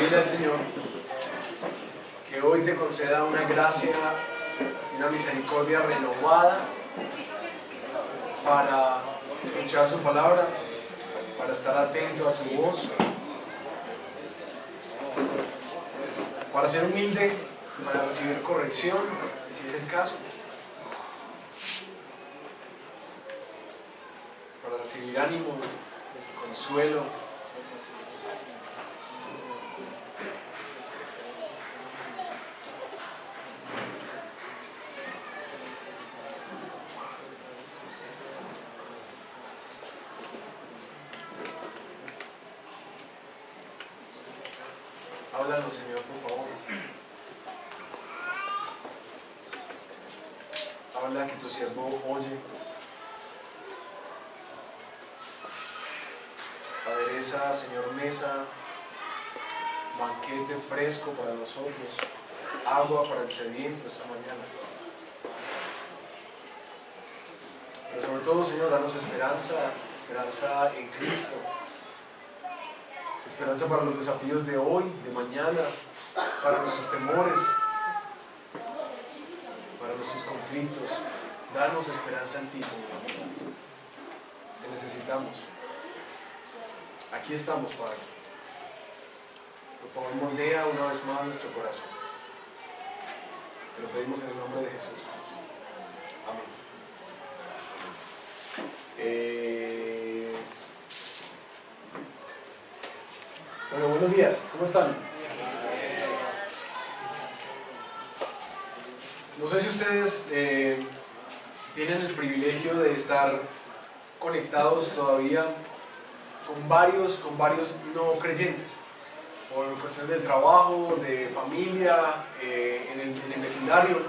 Pídele al Señor que hoy te conceda una gracia y una misericordia renovada para escuchar su palabra, para estar atento a su voz, para ser humilde, para recibir corrección, si es el caso, para recibir ánimo, consuelo. Háblanos, Señor, por favor. Habla, que tu siervo oye. Adereza, Señor, mesa, banquete fresco para nosotros, agua para el sediento esta mañana. Pero sobre todo, Señor, danos esperanza, esperanza en Cristo. Esperanza para los desafíos de hoy, de mañana, para nuestros temores, para nuestros conflictos. Danos esperanza en ti, Señor. Te necesitamos. Aquí estamos, Padre. Por favor, moldea una vez más nuestro corazón. Te lo pedimos en el nombre de Jesús. Amén. Bueno, buenos días. ¿Cómo están? No sé si ustedes tienen el privilegio de estar conectados todavía con varios no creyentes, por cuestiones del trabajo, de familia, en el vecindario.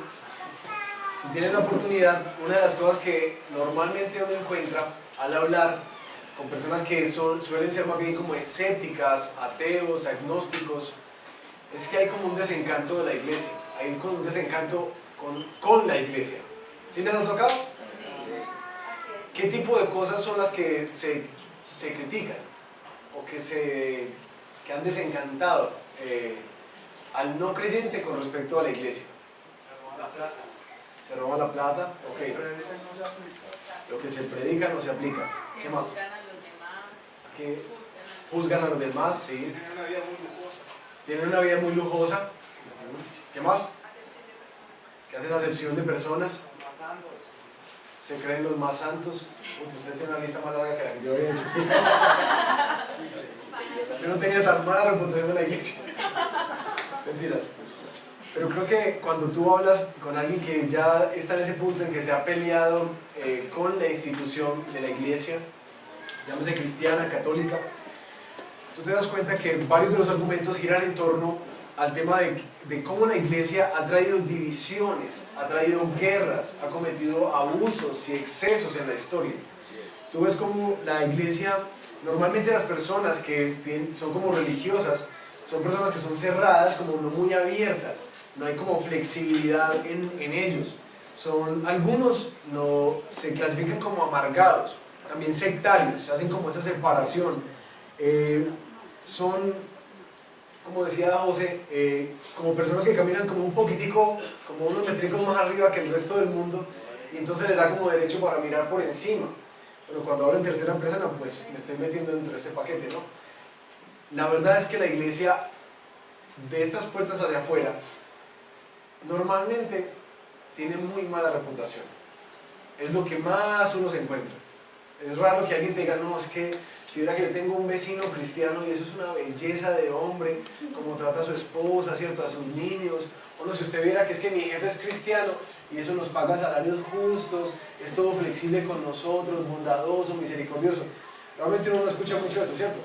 Si tienen la oportunidad, una de las cosas que normalmente uno encuentra al hablar con personas que suelen ser más bien como escépticas, ateos, agnósticos, es que hay como un desencanto de la iglesia, hay como un desencanto con la iglesia. ¿Sí les ha tocado? ¿Qué tipo de cosas son las que se critican o que han desencantado al no creyente con respecto a la iglesia? Se roba la plata, ok. Lo que se predica no se aplica. ¿Qué más? Que juzgan a los demás, sí. Tienen una vida muy lujosa. ¿Qué más? Que hacen acepción de personas. Se creen los más santos. Ustedes tienen una lista más larga que la que yo había hecho. Yo no tenía tan mala reputación en la iglesia. Mentiras. Pero creo que cuando tú hablas con alguien que ya está en ese punto en que se ha peleado con la institución de la iglesia, llámese cristiana, católica, tú te das cuenta que varios de los argumentos giran en torno al tema de cómo la iglesia ha traído divisiones, ha traído guerras, ha cometido abusos y excesos en la historia. Tú ves cómo la iglesia, normalmente las personas que son como religiosas, son personas que son cerradas, como no muy abiertas, no hay como flexibilidad en ellos. Algunos se clasifican como amargados, también sectarios, se hacen como esa separación. Son, como decía José, como personas que caminan como un poquitico, como unos metricos más arriba que el resto del mundo, y entonces les da como derecho para mirar por encima. Pero cuando hablo en tercera persona, pues me estoy metiendo dentro de este paquete, ¿no? La verdad es que la iglesia, de estas puertas hacia afuera, normalmente tiene muy mala reputación. Es lo que más uno se encuentra. Es raro que alguien te diga, no, es que si viera que yo tengo un vecino cristiano y eso es una belleza de hombre, como trata a su esposa, ¿cierto? A sus niños. O no, si usted viera que es que mi jefe es cristiano y eso nos paga salarios justos, es todo flexible con nosotros, bondadoso, misericordioso. Realmente uno no escucha mucho eso, ¿cierto?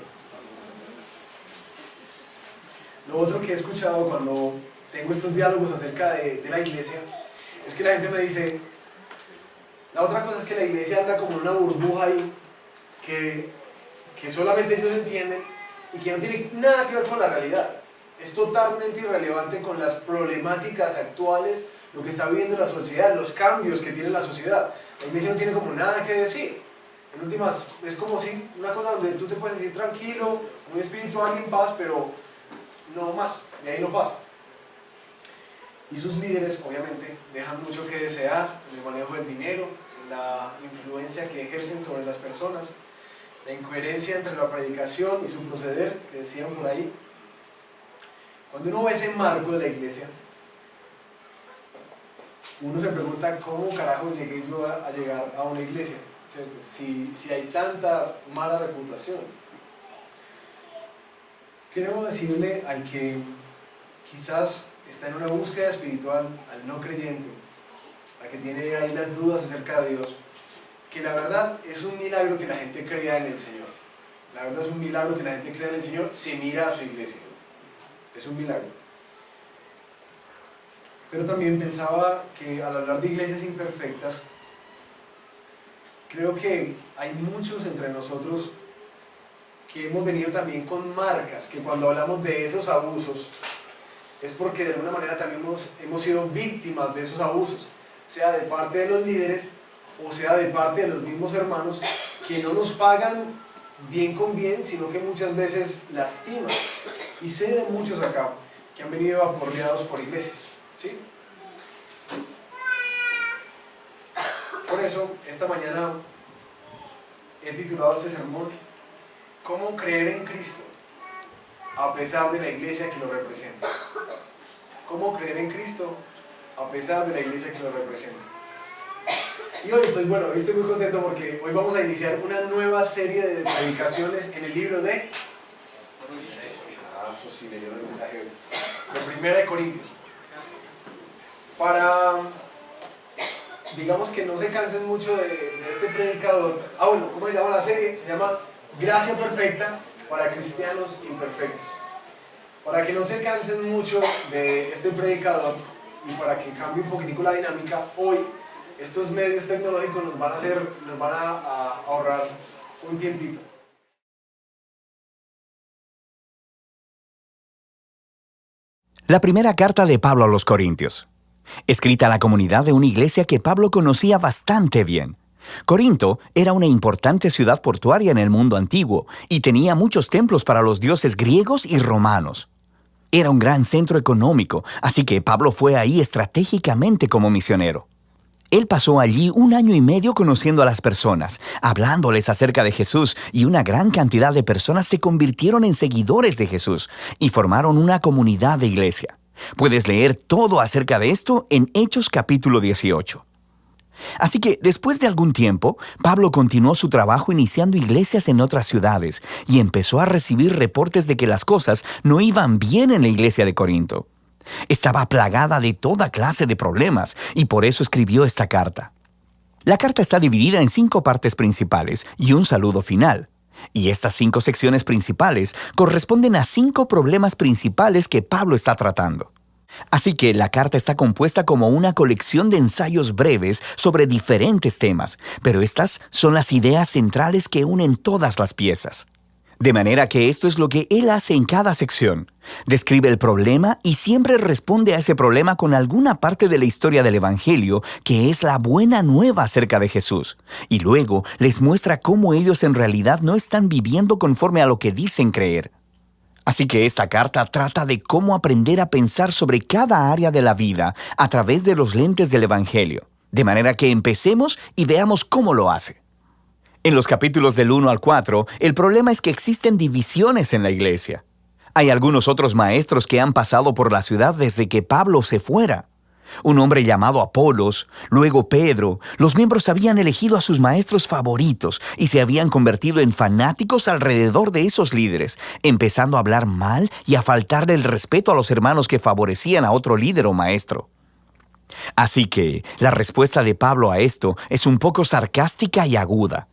Lo otro que he escuchado cuando tengo estos diálogos acerca de la iglesia es que la gente me dice, la otra cosa es que la iglesia anda como en una burbuja ahí que solamente ellos entienden y que no tiene nada que ver con la realidad. Es totalmente irrelevante con las problemáticas actuales, lo que está viviendo la sociedad, los cambios que tiene la sociedad. La iglesia no tiene como nada que decir. En últimas, es como si una cosa donde tú te puedes sentir tranquilo, muy espiritual y en paz, pero no más, de ahí no pasa. Y sus líderes obviamente dejan mucho que desear en el manejo del dinero, en la influencia que ejercen sobre las personas, la incoherencia entre la predicación y su proceder, que decían por ahí. Cuando uno ve ese marco de la iglesia, uno se pregunta cómo carajos llegué yo a llegar a una iglesia, ¿cierto? Si hay tanta mala reputación. Quiero decirle al que quizás está en una búsqueda espiritual, al no creyente, al que tiene ahí las dudas acerca de Dios, que la verdad es un milagro que la gente crea en el Señor. La verdad es un milagro que la gente crea en el Señor si mira a su iglesia. Es un milagro. Pero también pensaba que al hablar de iglesias imperfectas, creo que hay muchos entre nosotros que hemos venido también con marcas, que cuando hablamos de esos abusos, es porque de alguna manera también hemos sido víctimas de esos abusos, sea de parte de los líderes o sea de parte de los mismos hermanos que no nos pagan bien con bien, sino que muchas veces lastiman. Y sé de muchos acá que han venido aporreados por iglesias, ¿sí? Por eso, esta mañana he titulado este sermón ¿Cómo creer en Cristo a pesar de la iglesia que lo representa? ¿Cómo creer en Cristo a pesar de la iglesia que lo representa? Y hoy estoy muy contento porque hoy vamos a iniciar una nueva serie de predicaciones en el libro de... Eso sí, me dio el mensaje de Primera de Corintios. Para, digamos que no se cansen mucho de este predicador. ¿Cómo se llama la serie? Se llama Gracia Perfecta para Cristianos Imperfectos. Para que no se cansen mucho de este predicador y para que cambie un poquitico la dinámica, hoy estos medios tecnológicos nos van a ahorrar un tiempito. La primera carta de Pablo a los Corintios, escrita a la comunidad de una iglesia que Pablo conocía bastante bien. Corinto era una importante ciudad portuaria en el mundo antiguo y tenía muchos templos para los dioses griegos y romanos. Era un gran centro económico, así que Pablo fue ahí estratégicamente como misionero. Él pasó allí 1 año y medio conociendo a las personas, hablándoles acerca de Jesús, y una gran cantidad de personas se convirtieron en seguidores de Jesús y formaron una comunidad de iglesia. Puedes leer todo acerca de esto en Hechos capítulo 18. Así que, después de algún tiempo, Pablo continuó su trabajo iniciando iglesias en otras ciudades y empezó a recibir reportes de que las cosas no iban bien en la iglesia de Corinto. Estaba plagada de toda clase de problemas y por eso escribió esta carta. La carta está dividida en 5 partes principales y un saludo final. Y estas 5 secciones principales corresponden a 5 problemas principales que Pablo está tratando. Así que la carta está compuesta como una colección de ensayos breves sobre diferentes temas, pero estas son las ideas centrales que unen todas las piezas. De manera que esto es lo que él hace en cada sección. Describe el problema y siempre responde a ese problema con alguna parte de la historia del Evangelio, que es la buena nueva acerca de Jesús. Y luego les muestra cómo ellos en realidad no están viviendo conforme a lo que dicen creer. Así que esta carta trata de cómo aprender a pensar sobre cada área de la vida a través de los lentes del Evangelio. De manera que empecemos y veamos cómo lo hace. En los capítulos del 1 al 4, el problema es que existen divisiones en la iglesia. Hay algunos otros maestros que han pasado por la ciudad desde que Pablo se fuera. Un hombre llamado Apolos, luego Pedro, los miembros habían elegido a sus maestros favoritos y se habían convertido en fanáticos alrededor de esos líderes, empezando a hablar mal y a faltarle el respeto a los hermanos que favorecían a otro líder o maestro. Así que la respuesta de Pablo a esto es un poco sarcástica y aguda.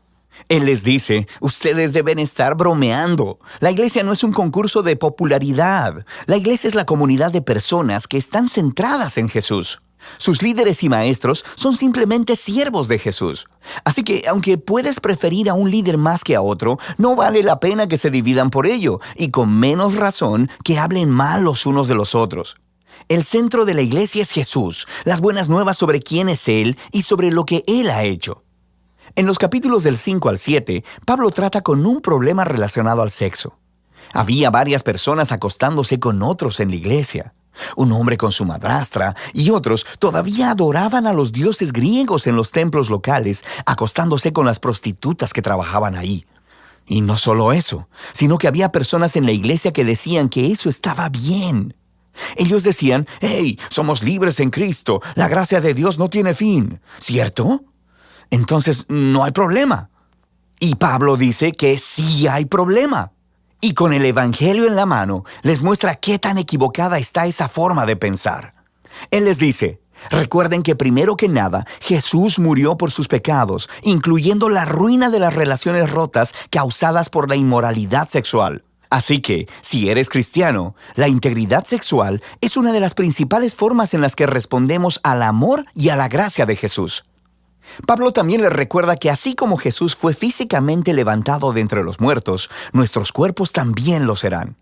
Él les dice, ustedes deben estar bromeando. La iglesia no es un concurso de popularidad. La iglesia es la comunidad de personas que están centradas en Jesús. Sus líderes y maestros son simplemente siervos de Jesús. Así que, aunque puedes preferir a un líder más que a otro, no vale la pena que se dividan por ello, y con menos razón que hablen mal los unos de los otros. El centro de la iglesia es Jesús, las buenas nuevas sobre quién es Él y sobre lo que Él ha hecho. En los capítulos del 5 al 7, Pablo trata con un problema relacionado al sexo. Había varias personas acostándose con otros en la iglesia. Un hombre con su madrastra y otros todavía adoraban a los dioses griegos en los templos locales, acostándose con las prostitutas que trabajaban ahí. Y no solo eso, sino que había personas en la iglesia que decían que eso estaba bien. Ellos decían, «Hey, somos libres en Cristo, la gracia de Dios no tiene fin», ¿cierto? Entonces no hay problema. Y Pablo dice que sí hay problema. Y con el Evangelio en la mano, les muestra qué tan equivocada está esa forma de pensar. Él les dice, recuerden que primero que nada, Jesús murió por sus pecados, incluyendo la ruina de las relaciones rotas causadas por la inmoralidad sexual. Así que, si eres cristiano, la integridad sexual es una de las principales formas en las que respondemos al amor y a la gracia de Jesús. Pablo también les recuerda que así como Jesús fue físicamente levantado de entre los muertos, nuestros cuerpos también lo serán.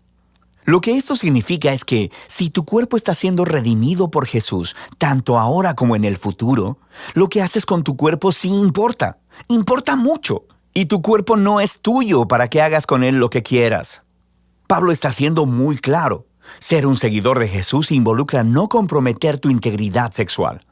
Lo que esto significa es que si tu cuerpo está siendo redimido por Jesús, tanto ahora como en el futuro, lo que haces con tu cuerpo sí importa. Importa mucho. Y tu cuerpo no es tuyo para que hagas con él lo que quieras. Pablo está siendo muy claro. Ser un seguidor de Jesús involucra no comprometer tu integridad sexual.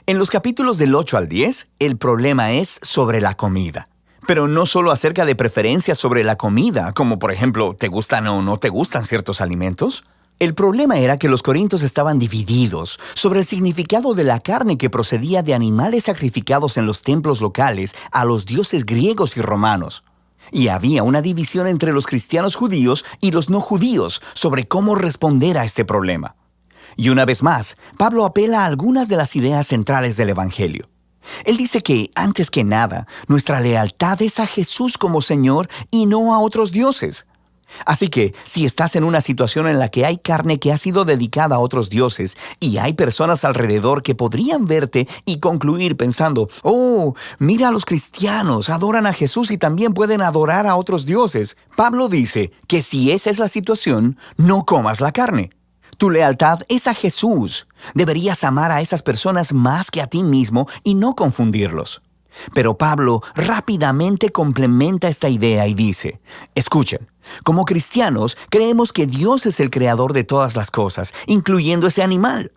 En los capítulos del 8 al 10, el problema es sobre la comida. Pero no solo acerca de preferencias sobre la comida, como por ejemplo, ¿te gustan o no te gustan ciertos alimentos? El problema era que los corintios estaban divididos sobre el significado de la carne que procedía de animales sacrificados en los templos locales a los dioses griegos y romanos. Y había una división entre los cristianos judíos y los no judíos sobre cómo responder a este problema. Y una vez más, Pablo apela a algunas de las ideas centrales del Evangelio. Él dice que, antes que nada, nuestra lealtad es a Jesús como Señor y no a otros dioses. Así que, si estás en una situación en la que hay carne que ha sido dedicada a otros dioses y hay personas alrededor que podrían verte y concluir pensando, «Oh, mira a los cristianos, adoran a Jesús y también pueden adorar a otros dioses», Pablo dice que si esa es la situación, no comas la carne. Tu lealtad es a Jesús. Deberías amar a esas personas más que a ti mismo y no confundirlos. Pero Pablo rápidamente complementa esta idea y dice, escuchen, como cristianos creemos que Dios es el creador de todas las cosas, incluyendo ese animal.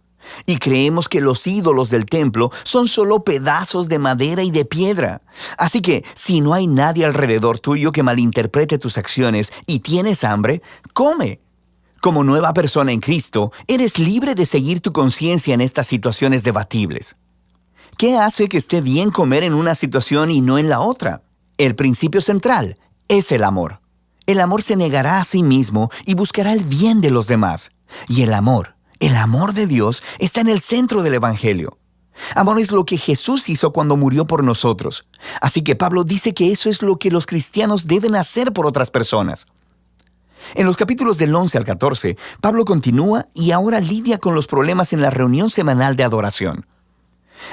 Y creemos que los ídolos del templo son solo pedazos de madera y de piedra. Así que, si no hay nadie alrededor tuyo que malinterprete tus acciones y tienes hambre, come. Como nueva persona en Cristo, eres libre de seguir tu conciencia en estas situaciones debatibles. ¿Qué hace que esté bien comer en una situación y no en la otra? El principio central es el amor. El amor se negará a sí mismo y buscará el bien de los demás. Y el amor de Dios está en el centro del Evangelio. Amor es lo que Jesús hizo cuando murió por nosotros. Así que Pablo dice que eso es lo que los cristianos deben hacer por otras personas. En los capítulos del 11 al 14, Pablo continúa y ahora lidia con los problemas en la reunión semanal de adoración.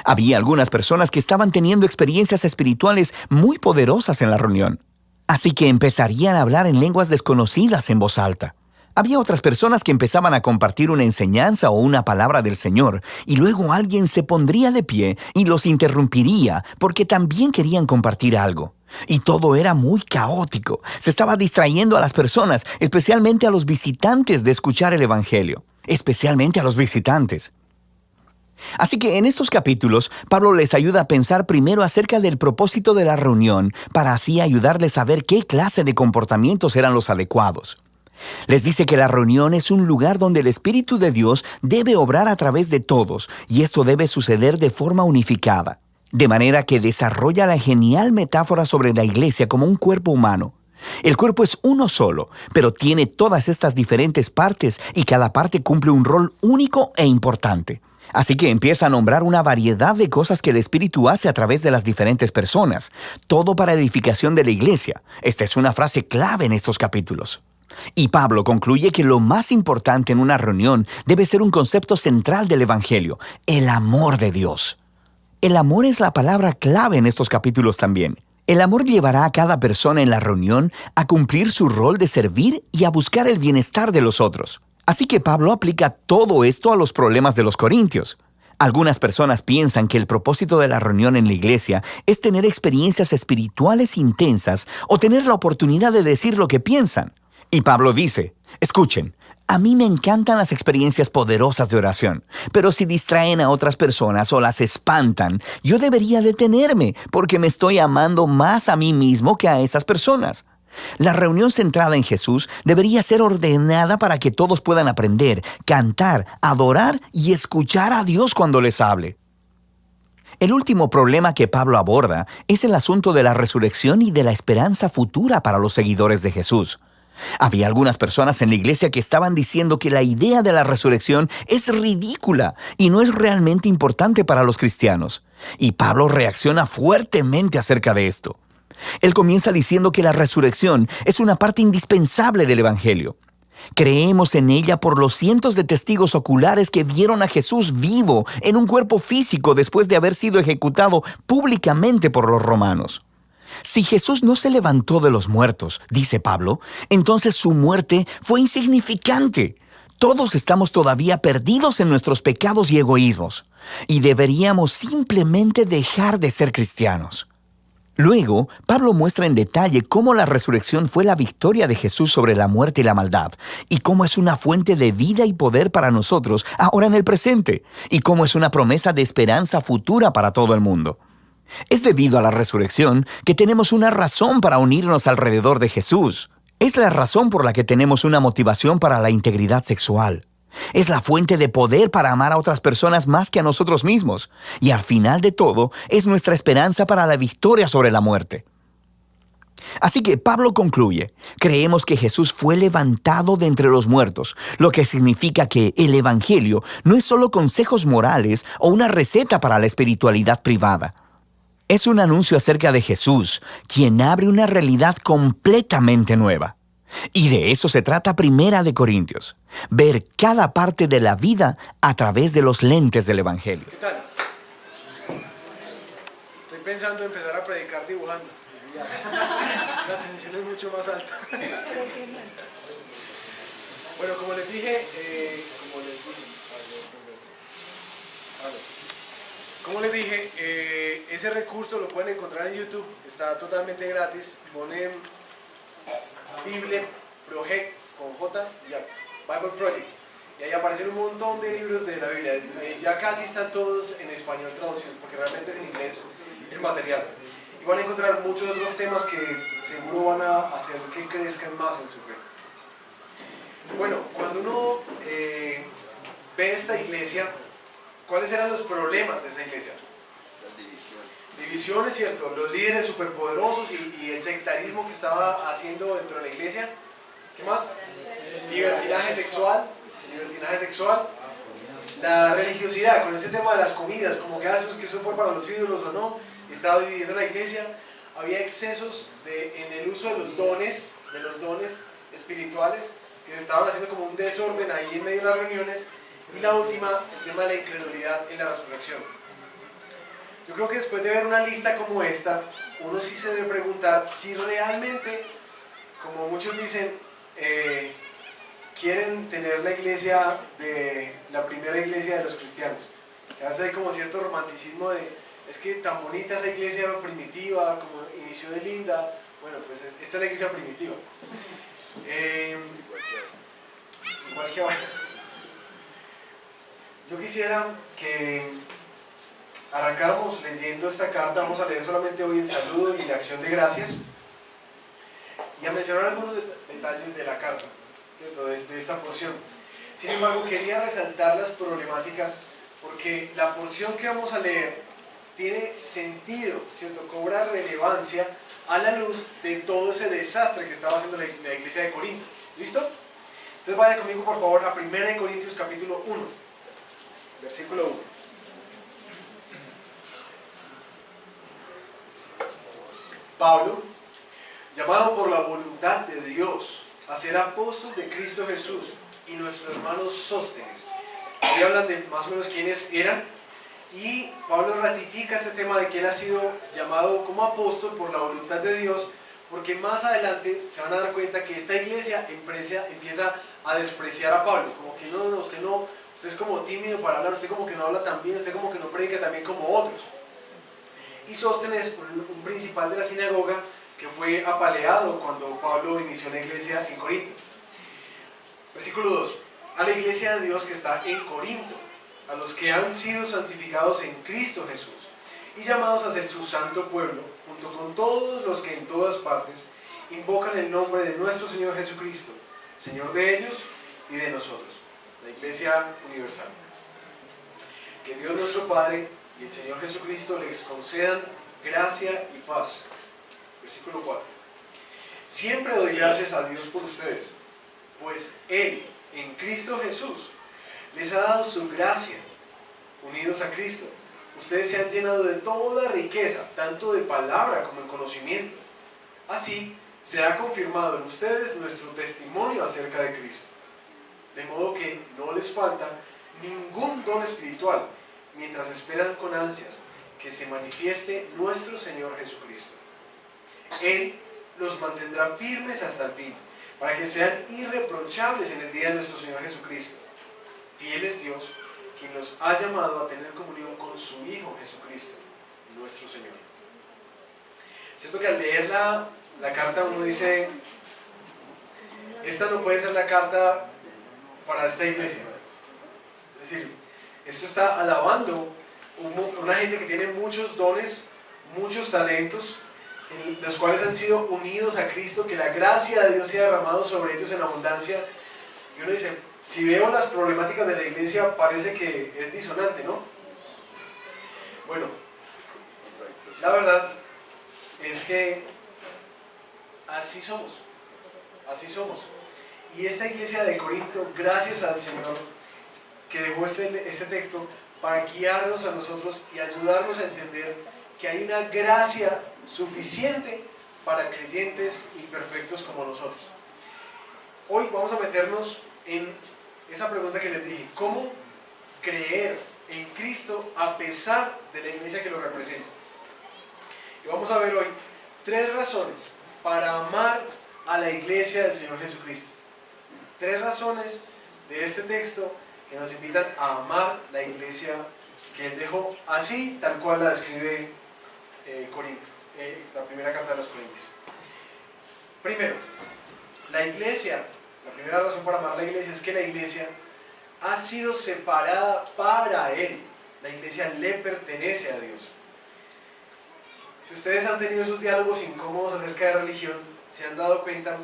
Había algunas personas que estaban teniendo experiencias espirituales muy poderosas en la reunión, así que empezarían a hablar en lenguas desconocidas en voz alta. Había otras personas que empezaban a compartir una enseñanza o una palabra del Señor, y luego alguien se pondría de pie y los interrumpiría porque también querían compartir algo. Y todo era muy caótico. Se estaba distrayendo a las personas, especialmente a los visitantes, de escuchar el Evangelio. Especialmente a los visitantes. Así que en estos capítulos, Pablo les ayuda a pensar primero acerca del propósito de la reunión, para así ayudarles a ver qué clase de comportamientos eran los adecuados. Les dice que la reunión es un lugar donde el Espíritu de Dios debe obrar a través de todos, y esto debe suceder de forma unificada. De manera que desarrolla la genial metáfora sobre la iglesia como un cuerpo humano. El cuerpo es uno solo, pero tiene todas estas diferentes partes y cada parte cumple un rol único e importante. Así que empieza a nombrar una variedad de cosas que el Espíritu hace a través de las diferentes personas, todo para edificación de la iglesia. Esta es una frase clave en estos capítulos. Y Pablo concluye que lo más importante en una reunión debe ser un concepto central del Evangelio, el amor de Dios. El amor es la palabra clave en estos capítulos también. El amor llevará a cada persona en la reunión a cumplir su rol de servir y a buscar el bienestar de los otros. Así que Pablo aplica todo esto a los problemas de los corintios. Algunas personas piensan que el propósito de la reunión en la iglesia es tener experiencias espirituales intensas o tener la oportunidad de decir lo que piensan. Y Pablo dice, escuchen, a mí me encantan las experiencias poderosas de oración, pero si distraen a otras personas o las espantan, yo debería detenerme porque me estoy amando más a mí mismo que a esas personas. La reunión centrada en Jesús debería ser ordenada para que todos puedan aprender, cantar, adorar y escuchar a Dios cuando les hable. El último problema que Pablo aborda es el asunto de la resurrección y de la esperanza futura para los seguidores de Jesús. Había algunas personas en la iglesia que estaban diciendo que la idea de la resurrección es ridícula y no es realmente importante para los cristianos. Y Pablo reacciona fuertemente acerca de esto. Él comienza diciendo que la resurrección es una parte indispensable del Evangelio. Creemos en ella por los cientos de testigos oculares que vieron a Jesús vivo en un cuerpo físico después de haber sido ejecutado públicamente por los romanos. Si Jesús no se levantó de los muertos, dice Pablo, entonces su muerte fue insignificante. Todos estamos todavía perdidos en nuestros pecados y egoísmos, y deberíamos simplemente dejar de ser cristianos. Luego, Pablo muestra en detalle cómo la resurrección fue la victoria de Jesús sobre la muerte y la maldad, y cómo es una fuente de vida y poder para nosotros ahora en el presente, y cómo es una promesa de esperanza futura para todo el mundo. Es debido a la resurrección que tenemos una razón para unirnos alrededor de Jesús. Es la razón por la que tenemos una motivación para la integridad sexual. Es la fuente de poder para amar a otras personas más que a nosotros mismos. Y al final de todo, es nuestra esperanza para la victoria sobre la muerte. Así que Pablo concluye, creemos que Jesús fue levantado de entre los muertos, lo que significa que el Evangelio no es solo consejos morales o una receta para la espiritualidad privada. Es un anuncio acerca de Jesús, quien abre una realidad completamente nueva. Y de eso se trata Primera de Corintios, ver cada parte de la vida a través de los lentes del Evangelio. ¿Qué tal? Estoy pensando en empezar a predicar dibujando. La tensión es mucho más alta. Bueno, como les dije, ese recurso lo pueden encontrar en YouTube, está totalmente gratis. Ponen Bible Project con J, ya, Bible Project, y ahí aparecen un montón de libros de la Biblia. Ya casi están todos en español traducidos, porque realmente es en inglés el material. Y van a encontrar muchos otros temas que seguro van a hacer que crezcan más en su fe. Bueno, cuando uno ve esta iglesia, ¿cuáles eran los problemas de esa iglesia? Las divisiones. Divisiones, ¿cierto? Los líderes superpoderosos y el sectarismo que estaba haciendo dentro de la iglesia. ¿Qué más? Libertinaje sexual. La religiosidad, con ese tema de las comidas, como que eso fue para los ídolos o no, estaba dividiendo la iglesia. Había excesos en el uso de los dones espirituales, que se estaban haciendo como un desorden ahí en medio de las reuniones. Y la última, el tema de la incredulidad en la resurrección. Yo creo que después de ver una lista como esta, uno sí se debe preguntar si realmente, como muchos dicen, quieren tener la iglesia la primera iglesia de los cristianos. Que a veces hay como cierto romanticismo de, es que tan bonita esa iglesia primitiva, como inició de linda. Bueno, pues esta es la iglesia primitiva. Igual que ahora. Yo quisiera que arrancáramos leyendo esta carta. Vamos a leer solamente hoy el saludo y la acción de gracias y a mencionar algunos detalles de la carta, ¿cierto? De esta porción. Sin embargo, quería resaltar las problemáticas porque la porción que vamos a leer tiene sentido, ¿cierto? Cobra relevancia a la luz de todo ese desastre que estaba haciendo la iglesia de Corinto. ¿Listo? Entonces vayan conmigo por favor a 1 Corintios capítulo 1. Versículo 1. Pablo, llamado por la voluntad de Dios a ser apóstol de Cristo Jesús, y nuestro hermano Sóstenes. Ahí hablan de más o menos quiénes eran, y Pablo ratifica este tema de que él ha sido llamado como apóstol por la voluntad de Dios, porque más adelante se van a dar cuenta que esta iglesia empieza a despreciar a Pablo, como que usted es como tímido para hablar, usted como que no habla tan bien, usted como que no predica tan bien como otros. Y Sóstenes, un principal de la sinagoga, que fue apaleado cuando Pablo inició la iglesia en Corinto. Versículo 2. A la iglesia de Dios que está en Corinto, a los que han sido santificados en Cristo Jesús y llamados a ser su santo pueblo, junto con todos los que en todas partes invocan el nombre de nuestro Señor Jesucristo, Señor de ellos y de nosotros, la Iglesia Universal. Que Dios nuestro Padre y el Señor Jesucristo les concedan gracia y paz. Versículo 4. Siempre doy gracias a Dios por ustedes, pues Él, en Cristo Jesús, les ha dado su gracia. Unidos a Cristo, ustedes se han llenado de toda riqueza, tanto de palabra como en conocimiento. Así, se ha confirmado en ustedes nuestro testimonio acerca de Cristo. De modo que no les falta ningún don espiritual, mientras esperan con ansias que se manifieste nuestro Señor Jesucristo. Él los mantendrá firmes hasta el fin, para que sean irreprochables en el día de nuestro Señor Jesucristo. Fiel es Dios, quien los ha llamado a tener comunión con su Hijo Jesucristo, nuestro Señor. Cierto que al leer la carta uno dice, esta no puede ser la carta para esta iglesia. Es decir, esto está alabando una gente que tiene muchos dones, muchos talentos, en los cuales han sido unidos a Cristo, que la gracia de Dios se ha derramado sobre ellos en abundancia. Y uno dice, si veo las problemáticas de la iglesia, parece que es disonante, ¿no? Bueno, la verdad es que así somos, así somos. Y esta iglesia de Corinto, gracias al Señor, que dejó este texto para guiarnos a nosotros y ayudarnos a entender que hay una gracia suficiente para creyentes imperfectos como nosotros. Hoy vamos a meternos en esa pregunta que les dije: ¿cómo creer en Cristo a pesar de la iglesia que lo representa? Y vamos a ver hoy 3 razones para amar a la iglesia del Señor Jesucristo. 3 razones de este texto que nos invitan a amar la iglesia que Él dejó así, tal cual la describe Corinto, la primera carta de los Corintios. Primero, la iglesia, la primera razón para amar la iglesia es que la iglesia ha sido separada para Él. La iglesia le pertenece a Dios. Si ustedes han tenido esos diálogos incómodos acerca de religión, se han dado cuenta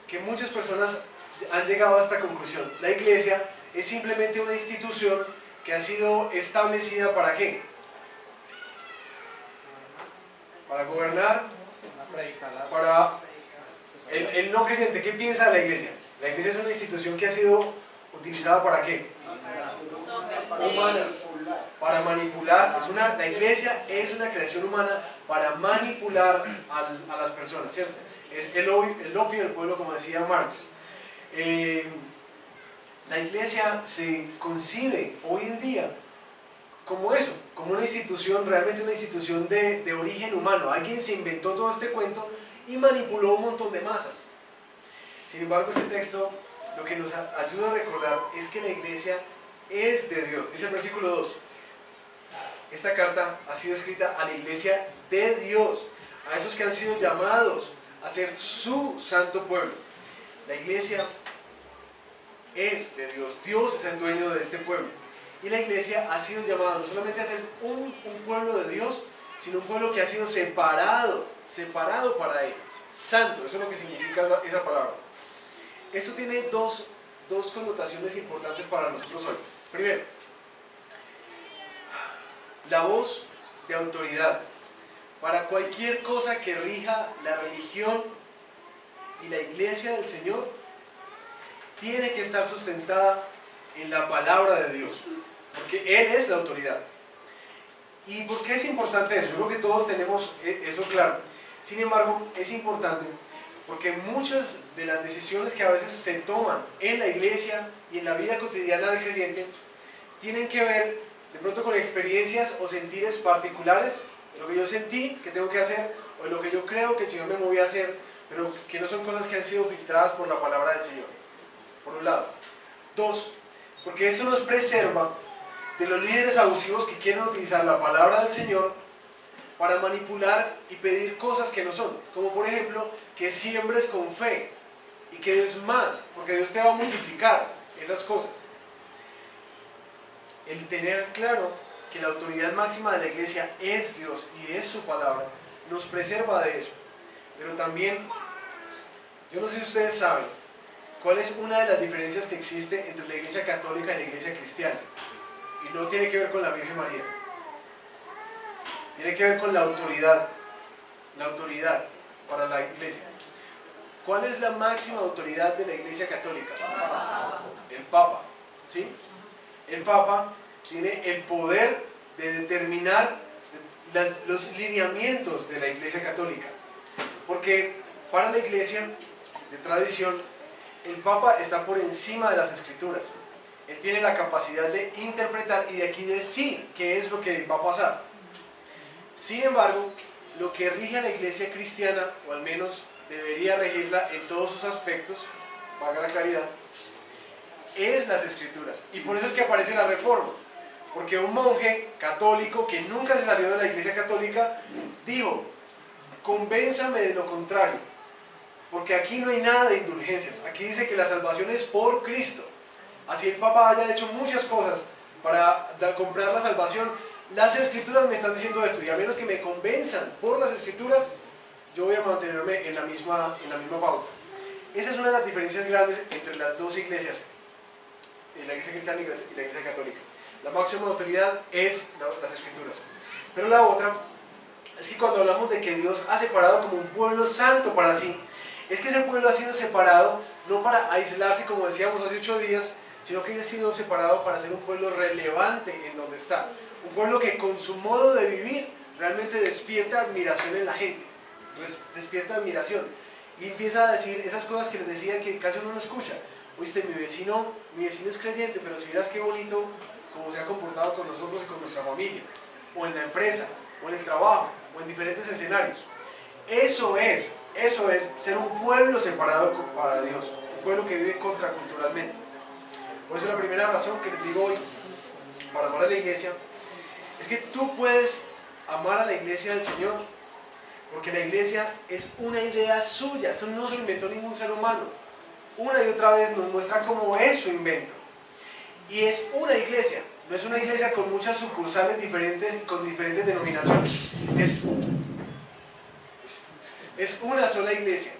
que muchas personas han llegado a esta conclusión: la iglesia es simplemente una institución que ha sido establecida ¿para qué? Para gobernar, para el no creyente. ¿Qué piensa de la iglesia? La iglesia es una institución que ha sido utilizada ¿para qué? Humana, para manipular. La iglesia es una creación humana para manipular a las personas, ¿cierto? Es el opio del pueblo, como decía Marx. La iglesia se concibe hoy en día como eso, como una institución, realmente una institución de origen humano. Alguien se inventó todo este cuento y manipuló un montón de masas. Sin embargo, este texto lo que nos ayuda a recordar es que la iglesia es de Dios. Dice el versículo 2: esta carta ha sido escrita a la iglesia de Dios, a esos que han sido llamados a ser su santo pueblo. La iglesia es de Dios. Dios es el dueño de este pueblo. Y la iglesia ha sido llamada no solamente a ser un pueblo de Dios, sino un pueblo que ha sido separado para Él. Santo, eso es lo que significa esa palabra. Esto tiene dos connotaciones importantes para nosotros hoy. Primero, la voz de autoridad. Para cualquier cosa que rija la religión y la iglesia del Señor, tiene que estar sustentada en la palabra de Dios, porque Él es la autoridad. ¿Y por qué es importante eso? Yo creo que todos tenemos eso claro. Sin embargo, es importante porque muchas de las decisiones que a veces se toman en la iglesia y en la vida cotidiana del creyente tienen que ver de pronto con experiencias o sentires particulares, de lo que yo sentí que tengo que hacer, o de lo que yo creo que el Señor me movió a hacer, pero que no son cosas que han sido filtradas por la palabra del Señor. Por un lado. 2, porque esto nos preserva de los líderes abusivos que quieren utilizar la palabra del Señor para manipular y pedir cosas que no son, como por ejemplo que siembres con fe y que des más, porque Dios te va a multiplicar esas cosas. El tener claro que la autoridad máxima de la iglesia es Dios y es su palabra, nos preserva de eso. Pero también, yo no sé si ustedes saben, cuál es una de las diferencias que existe entre la iglesia católica y la iglesia cristiana. Y no tiene que ver con la Virgen María. Tiene que ver con la autoridad para la iglesia. ¿Cuál es la máxima autoridad de la iglesia católica? El Papa, ¿sí? El Papa tiene el poder de determinar los lineamientos de la iglesia católica. Porque para la iglesia de tradición, el Papa está por encima de las escrituras. Él tiene la capacidad de interpretar y de aquí decir qué es lo que va a pasar. Sin embargo, lo que rige a la iglesia cristiana, o al menos debería regirla en todos sus aspectos, valga la claridad, es las escrituras. Y por eso es que aparece la reforma. Porque un monje católico que nunca se salió de la iglesia católica dijo: convénzame de lo contrario, porque aquí no hay nada de indulgencias. Aquí dice que la salvación es por Cristo. Así el Papa haya hecho muchas cosas para comprar la salvación, las escrituras me están diciendo esto, y a menos que me convenzan por las escrituras, yo voy a mantenerme en la misma pauta. Esa es una de las diferencias grandes entre las dos iglesias, la iglesia cristiana y la iglesia católica. La máxima autoridad es las escrituras. Pero la otra es que cuando hablamos de que Dios ha separado como un pueblo santo para sí, es que ese pueblo ha sido separado no para aislarse, como decíamos hace 8 días, sino que ha sido separado para ser un pueblo relevante en donde está. Un pueblo que con su modo de vivir realmente despierta admiración en la gente, despierta admiración, y empieza a decir esas cosas que les decía que casi uno no escucha. Oíste, mi vecino es creyente, pero si vieras qué bonito cómo se ha comportado con nosotros y con nuestra familia, o en la empresa, o en el trabajo, o en diferentes escenarios. Eso es ser un pueblo separado para Dios, un pueblo que vive contraculturalmente. Por eso la primera razón que les digo hoy para amar a la iglesia es que tú puedes amar a la iglesia del Señor, porque la iglesia es una idea suya, eso no se lo inventó ningún ser humano. Una y otra vez nos muestra cómo es su invento. Y es una iglesia, no es una iglesia con muchas sucursales diferentes y con diferentes denominaciones. Es una sola iglesia,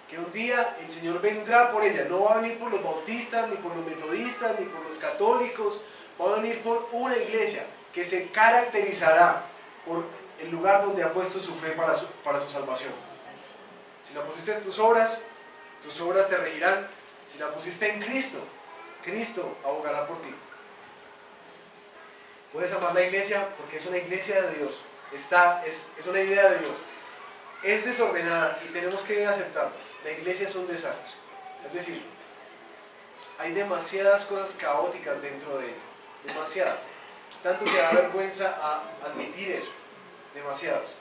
que un día el Señor vendrá por ella. No va a venir por los bautistas, ni por los metodistas, ni por los católicos. Va a venir por una iglesia que se caracterizará por el lugar donde ha puesto su fe para su salvación. Si la pusiste en tus obras te regirán. Si la pusiste en Cristo, Cristo abogará por ti. Puedes amar la iglesia porque es una iglesia de Dios. Es una idea de Dios. Es desordenada y tenemos que aceptarlo. La iglesia es un desastre. Es decir, hay demasiadas cosas caóticas dentro de ella. Demasiadas. Tanto que da vergüenza admitir eso. Demasiadas.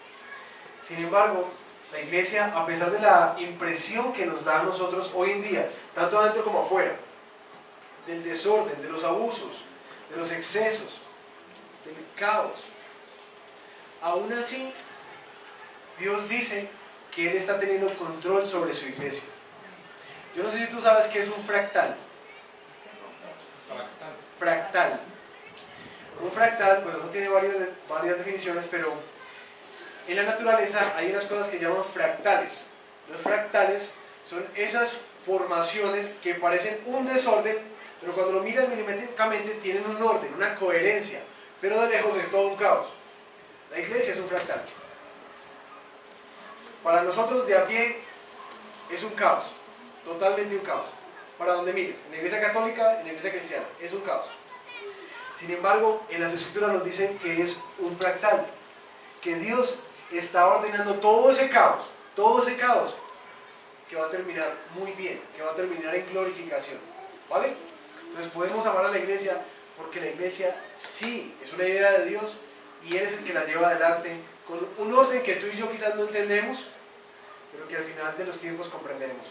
Sin embargo, la iglesia, a pesar de la impresión que nos da a nosotros hoy en día, tanto adentro como afuera, del desorden, de los abusos, de los excesos, del caos, aún así, Dios dice que Él está teniendo control sobre su iglesia. Yo no sé si tú sabes qué es un fractal. Fractal. Un fractal, bueno, eso tiene varias definiciones, pero en la naturaleza hay unas cosas que se llaman fractales. Los fractales son esas formaciones que parecen un desorden, pero cuando lo miras milimétricamente tienen un orden, una coherencia, pero de lejos es todo un caos. La iglesia es un fractal. Para nosotros de a pie es un caos, totalmente un caos. Para donde mires, en la iglesia católica, en la iglesia cristiana, es un caos. Sin embargo, en las escrituras nos dicen que es un fractal, que Dios está ordenando todo ese caos, que va a terminar muy bien, que va a terminar en glorificación, ¿vale? Entonces podemos amar a la iglesia porque la iglesia sí es una idea de Dios y Él es el que la lleva adelante con un orden que tú y yo quizás no entendemos, pero que al final de los tiempos comprenderemos.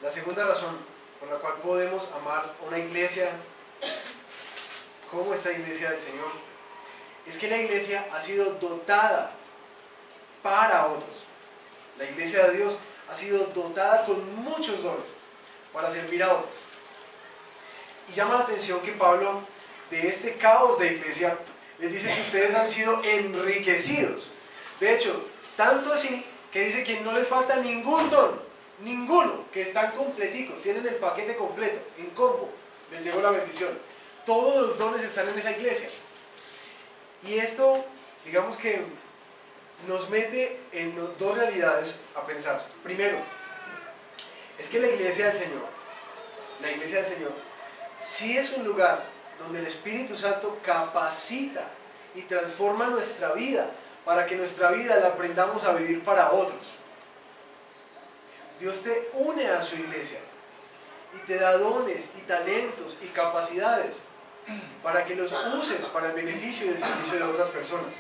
La segunda razón por la cual podemos amar una iglesia como esta iglesia del Señor es que la iglesia ha sido dotada para otros. La iglesia de Dios ha sido dotada con muchos dones para servir a otros. Y llama la atención que Pablo, de este caos de iglesia, les dice que ustedes han sido enriquecidos. De hecho, tanto así que dice que no les falta ningún don, ninguno, que están completicos, tienen el paquete completo, en combo, les llegó la bendición. Todos los dones están en esa iglesia. Y esto, digamos que nos mete en dos realidades a pensar. Primero, es que la iglesia del Señor, sí es un lugar donde el Espíritu Santo capacita y transforma nuestra vida para que nuestra vida la aprendamos a vivir para otros. Dios te une a su iglesia y te da dones y talentos y capacidades para que los uses para el beneficio y el servicio de otras personas.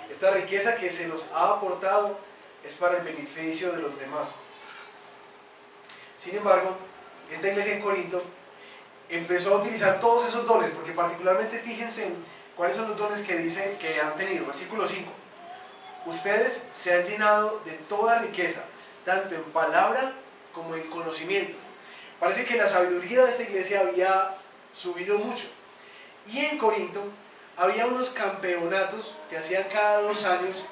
Esta riqueza que se nos ha aportado es para el beneficio de los demás. Sin embargo, esta iglesia en Corinto empezó a utilizar todos esos dones, porque particularmente fíjense en cuáles son los dones que dicen que han tenido. Versículo 5. Ustedes se han llenado de toda riqueza, tanto en palabra como en conocimiento. Parece que la sabiduría de esta iglesia había subido mucho. Y en Corinto había unos campeonatos que hacían cada 2 años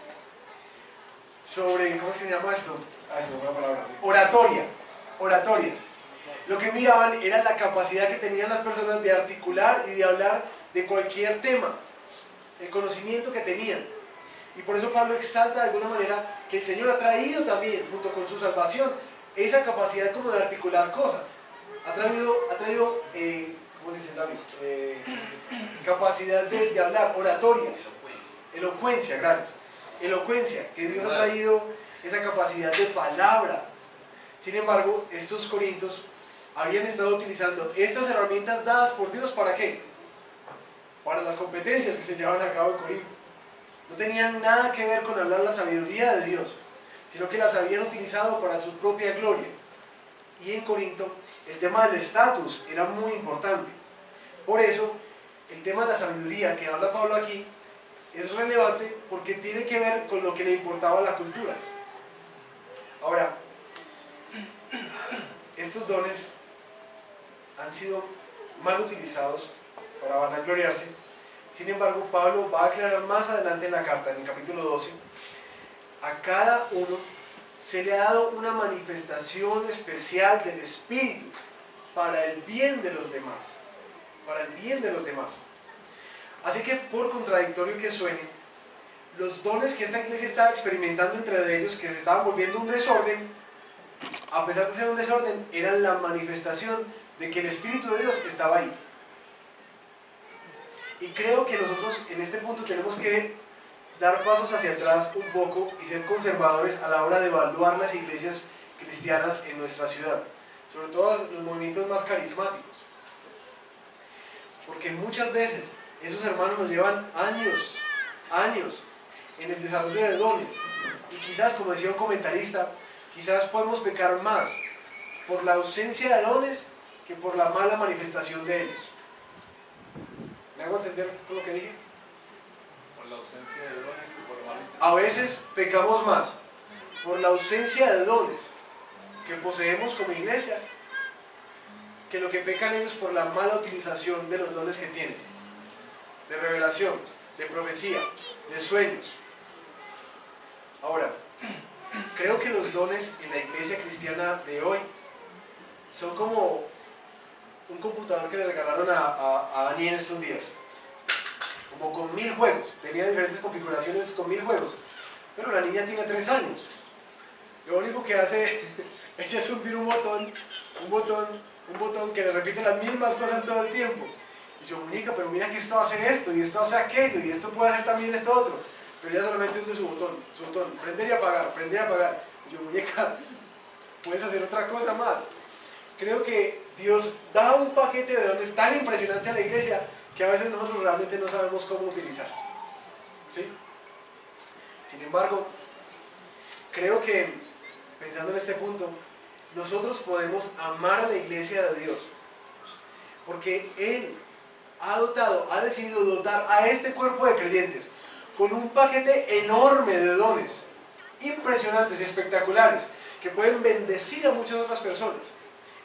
sobre, ¿cómo es que se llama esto? Se me fue la palabra. Oratoria. Lo que miraban era la capacidad que tenían las personas de articular y de hablar de cualquier tema, el conocimiento que tenían. Y por eso Pablo exalta de alguna manera que el Señor ha traído también, junto con su salvación, esa capacidad como de articular cosas. Ha traído ¿cómo se dice, David? Capacidad de hablar, oratoria, elocuencia, gracias. Elocuencia, que Dios ha traído esa capacidad de palabra. Sin embargo, estos corintios habían estado utilizando estas herramientas dadas por Dios, ¿para qué? Para las competencias que se llevaban a cabo en Corinto. No tenían nada que ver con hablar la sabiduría de Dios, sino que las habían utilizado para su propia gloria. Y en Corinto el tema del estatus era muy importante. Por eso el tema de la sabiduría que habla Pablo aquí es relevante, porque tiene que ver con lo que le importaba a la cultura. Ahora, estos dones han sido mal utilizados para vanagloriarse. Sin embargo, Pablo va a aclarar más adelante en la carta, en el capítulo 12, a cada uno se le ha dado una manifestación especial del Espíritu para el bien de los demás. Para el bien de los demás. Así que, por contradictorio que suene, los dones que esta iglesia estaba experimentando entre ellos, que se estaban volviendo un desorden, a pesar de ser un desorden, eran la manifestación de que el Espíritu de Dios estaba ahí. Y creo que nosotros en este punto tenemos que dar pasos hacia atrás un poco y ser conservadores a la hora de evaluar las iglesias cristianas en nuestra ciudad, sobre todo los movimientos más carismáticos, porque muchas veces esos hermanos nos llevan años en el desarrollo de dones, y quizás, como decía un comentarista, quizás podemos pecar más por la ausencia de dones que por la mala manifestación de ellos. ¿Me hago entender con lo que dije? Por la ausencia de dones y por la mala. A veces pecamos más por la ausencia de dones que poseemos como iglesia que lo que pecan ellos por la mala utilización de los dones que tienen, de revelación, de profecía, de sueños. Ahora, creo que los dones en la iglesia cristiana de hoy son como un computador que le regalaron a Dani en estos días, como con 1000 juegos. Tenía diferentes configuraciones con 1000 juegos, pero la niña tiene 3 años. Lo único que hace es hundir un botón que le repite las mismas cosas todo el tiempo. Y yo, muñeca, pero mira que esto hace esto, y esto hace aquello, y esto puede hacer también esto otro. Pero ella solamente hunde su botón, prender y apagar, prender y apagar. Y yo, muñeca, puedes hacer otra cosa más. Creo que Dios da un paquete de dones tan impresionante a la iglesia que a veces nosotros realmente no sabemos cómo utilizar. ¿Sí? Sin embargo, creo que, pensando en este punto, nosotros podemos amar a la iglesia de Dios, porque Él ha decidido dotar a este cuerpo de creyentes con un paquete enorme de dones, impresionantes y espectaculares, que pueden bendecir a muchas otras personas.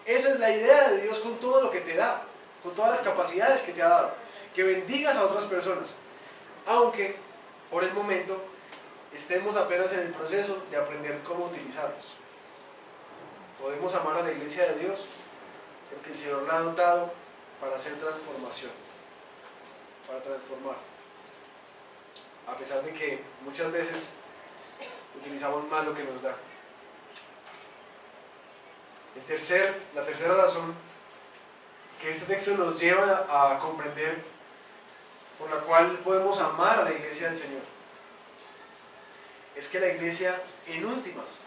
Esa es la idea de Dios con todo lo que te da, con todas las capacidades que te ha dado, que bendigas a otras personas, aunque por el momento estemos apenas en el proceso de aprender cómo utilizarlos. Podemos amar a la iglesia de Dios porque el Señor la ha dotado para hacer transformación, para transformar, a pesar de que muchas veces utilizamos mal lo que nos da. La tercera razón que este texto nos lleva a comprender, por la cual podemos amar a la iglesia del Señor, es que la iglesia, en últimas,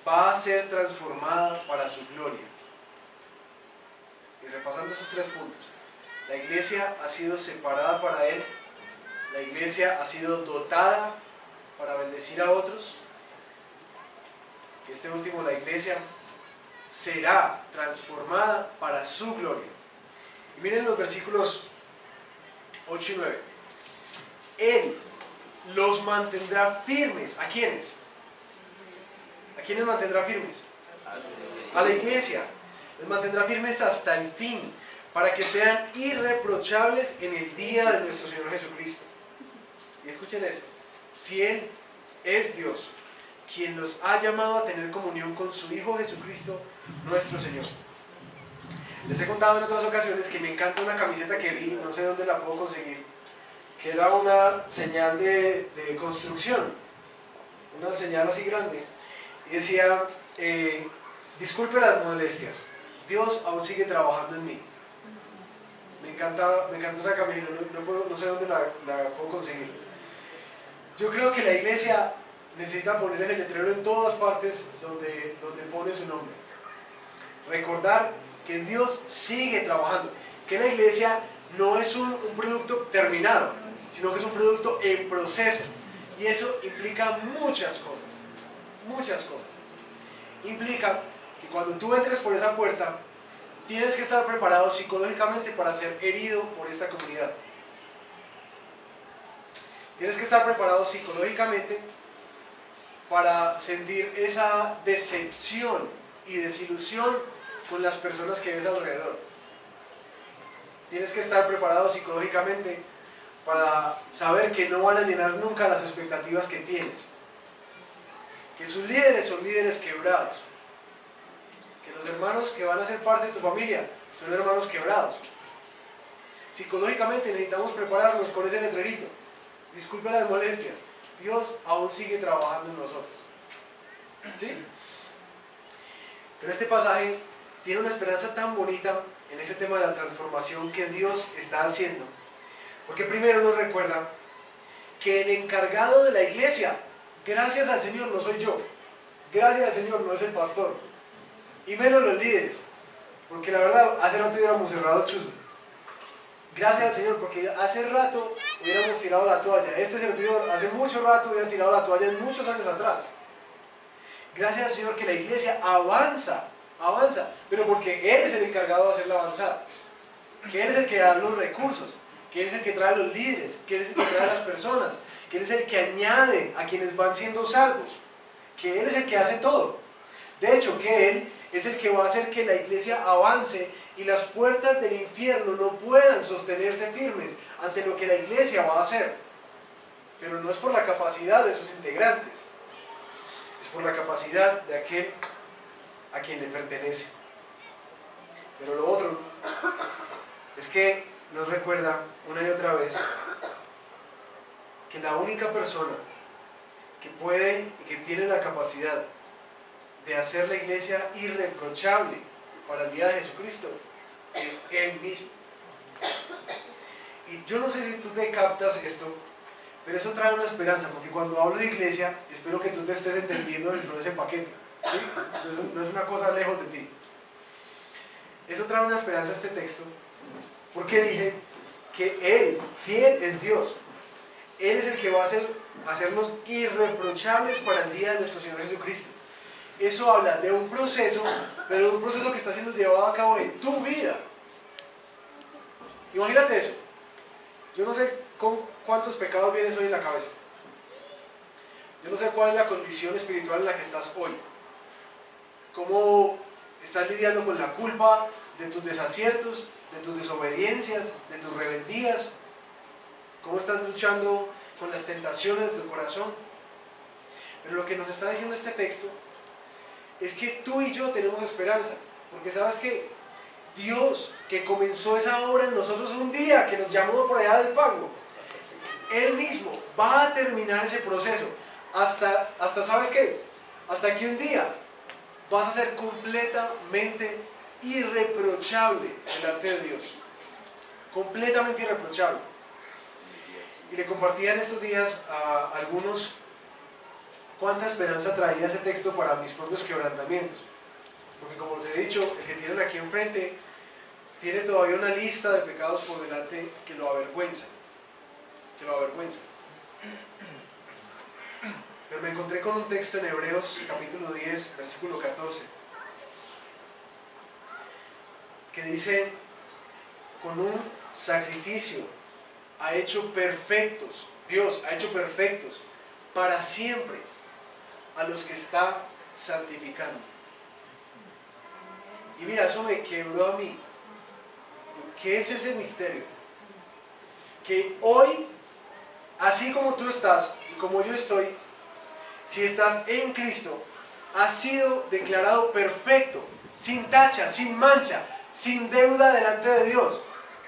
va a ser transformada para su gloria. Y repasando esos 3 puntos: la iglesia ha sido separada para Él, la iglesia ha sido dotada para bendecir a otros, y este último, la iglesia será transformada para su gloria. Y miren los versículos 8 y 9. Él los mantendrá firmes. ¿A quiénes? ¿A quiénes mantendrá firmes? A la iglesia. Les mantendrá firmes hasta el fin, para que sean irreprochables en el día de nuestro Señor Jesucristo. Y escuchen esto: fiel es Dios, quien los ha llamado a tener comunión con su Hijo Jesucristo, nuestro Señor. Les he contado en otras ocasiones que me encanta una camiseta que vi, no sé dónde la puedo conseguir, que era una señal de construcción, una señal así grande, y decía, disculpe las molestias, Dios aún sigue trabajando en mí. Me encanta esa camiseta, no sé dónde la puedo conseguir. Yo creo que la iglesia necesita poner ese letrero en todas partes donde pone su nombre. Recordar que Dios sigue trabajando, que la iglesia no es un producto terminado, sino que es un producto en proceso. Y eso implica muchas cosas, muchas cosas. Implica que cuando tú entres por esa puerta, tienes que estar preparado psicológicamente para ser herido por esta comunidad. Tienes que estar preparado psicológicamente para sentir esa decepción y desilusión con las personas que ves alrededor. Tienes que estar preparado psicológicamente para saber que no van a llenar nunca las expectativas que tienes, que sus líderes son líderes quebrados, que los hermanos que van a ser parte de tu familia son hermanos quebrados. Psicológicamente necesitamos prepararnos con ese letrerito: disculpen las molestias, Dios aún sigue trabajando en nosotros. ¿Sí? Pero este pasaje tiene una esperanza tan bonita en ese tema de la transformación que Dios está haciendo, porque primero nos recuerda que el encargado de la iglesia, gracias al Señor, no soy yo, gracias al Señor no es el pastor, y menos los líderes, porque la verdad hace rato hubiéramos cerrado el chuzo. Gracias al Señor, porque hace rato hubiéramos tirado la toalla. Este servidor hace mucho rato hubiera tirado la toalla en muchos años atrás. Gracias al Señor que la iglesia avanza, pero porque Él es el encargado de hacerla avanzar, que Él es el que da los recursos, que Él es el que trae los líderes, que Él es el que trae las personas, que Él es el que añade a quienes van siendo salvos, que Él es el que hace todo. De hecho, que Él es el que va a hacer que la iglesia avance y las puertas del infierno no puedan sostenerse firmes ante lo que la iglesia va a hacer. Pero no es por la capacidad de sus integrantes, es por la capacidad de aquel a quien le pertenece. Pero lo otro es que nos recuerda una y otra vez que la única persona que puede y que tiene la capacidad de hacer la iglesia irreprochable para el día de Jesucristo es Él mismo. Y yo no sé si tú te captas esto, pero eso trae una esperanza, porque cuando hablo de iglesia, espero que tú te estés entendiendo dentro de ese paquete, ¿sí? No es una cosa lejos de ti. Eso trae una esperanza a este texto, porque dice que Él, fiel es Dios, Él es el que va a hacernos irreprochables para el día de nuestro Señor Jesucristo. Eso habla de un proceso, pero de un proceso que está siendo llevado a cabo en tu vida. Imagínate eso. Yo no sé con cuántos pecados vienes hoy en la cabeza. Yo no sé cuál es la condición espiritual en la que estás hoy. Cómo estás lidiando con la culpa de tus desaciertos, de tus desobediencias, de tus rebeldías. Cómo estás luchando con las tentaciones de tu corazón. Pero lo que nos está diciendo este texto es que tú y yo tenemos esperanza. Porque sabes que Dios, que comenzó esa obra en nosotros un día, que nos llamó por allá del Pango, Él mismo va a terminar ese proceso. Hasta ¿sabes qué? Hasta que un día vas a ser completamente irreprochable delante de Dios. Completamente irreprochable. Y le compartía en estos días a algunos cuánta esperanza traía ese texto para mis propios quebrantamientos. Porque como les he dicho, el que tienen aquí enfrente tiene todavía una lista de pecados por delante que lo avergüenzan. Que lo avergüenzan. Pero me encontré con un texto en Hebreos capítulo 10, versículo 14, que dice: con un sacrificio ha hecho perfectos, Dios ha hecho perfectos para siempre a los que está santificando. Y mira, eso me quebró a mí. ¿Qué es ese misterio? Que hoy, así como tú estás y como yo estoy, si estás en Cristo, has sido declarado perfecto, sin tacha, sin mancha, sin deuda delante de Dios.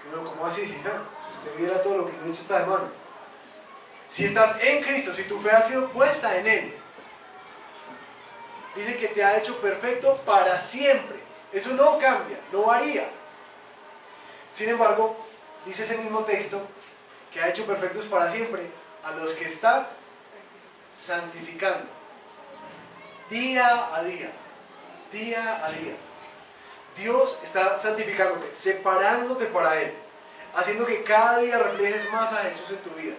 Pero ¿cómo así? Si usted viera todo lo que yo he dicho esta hermano. Si estás en Cristo, si tu fe ha sido puesta en Él, dice que te ha hecho perfecto para siempre. Eso no cambia, no varía. Sin embargo, dice ese mismo texto que ha hecho perfectos para siempre a los que está santificando. Día a día. Día a día. Dios está santificándote, separándote para Él, haciendo que cada día reflejes más a Jesús en tu vida.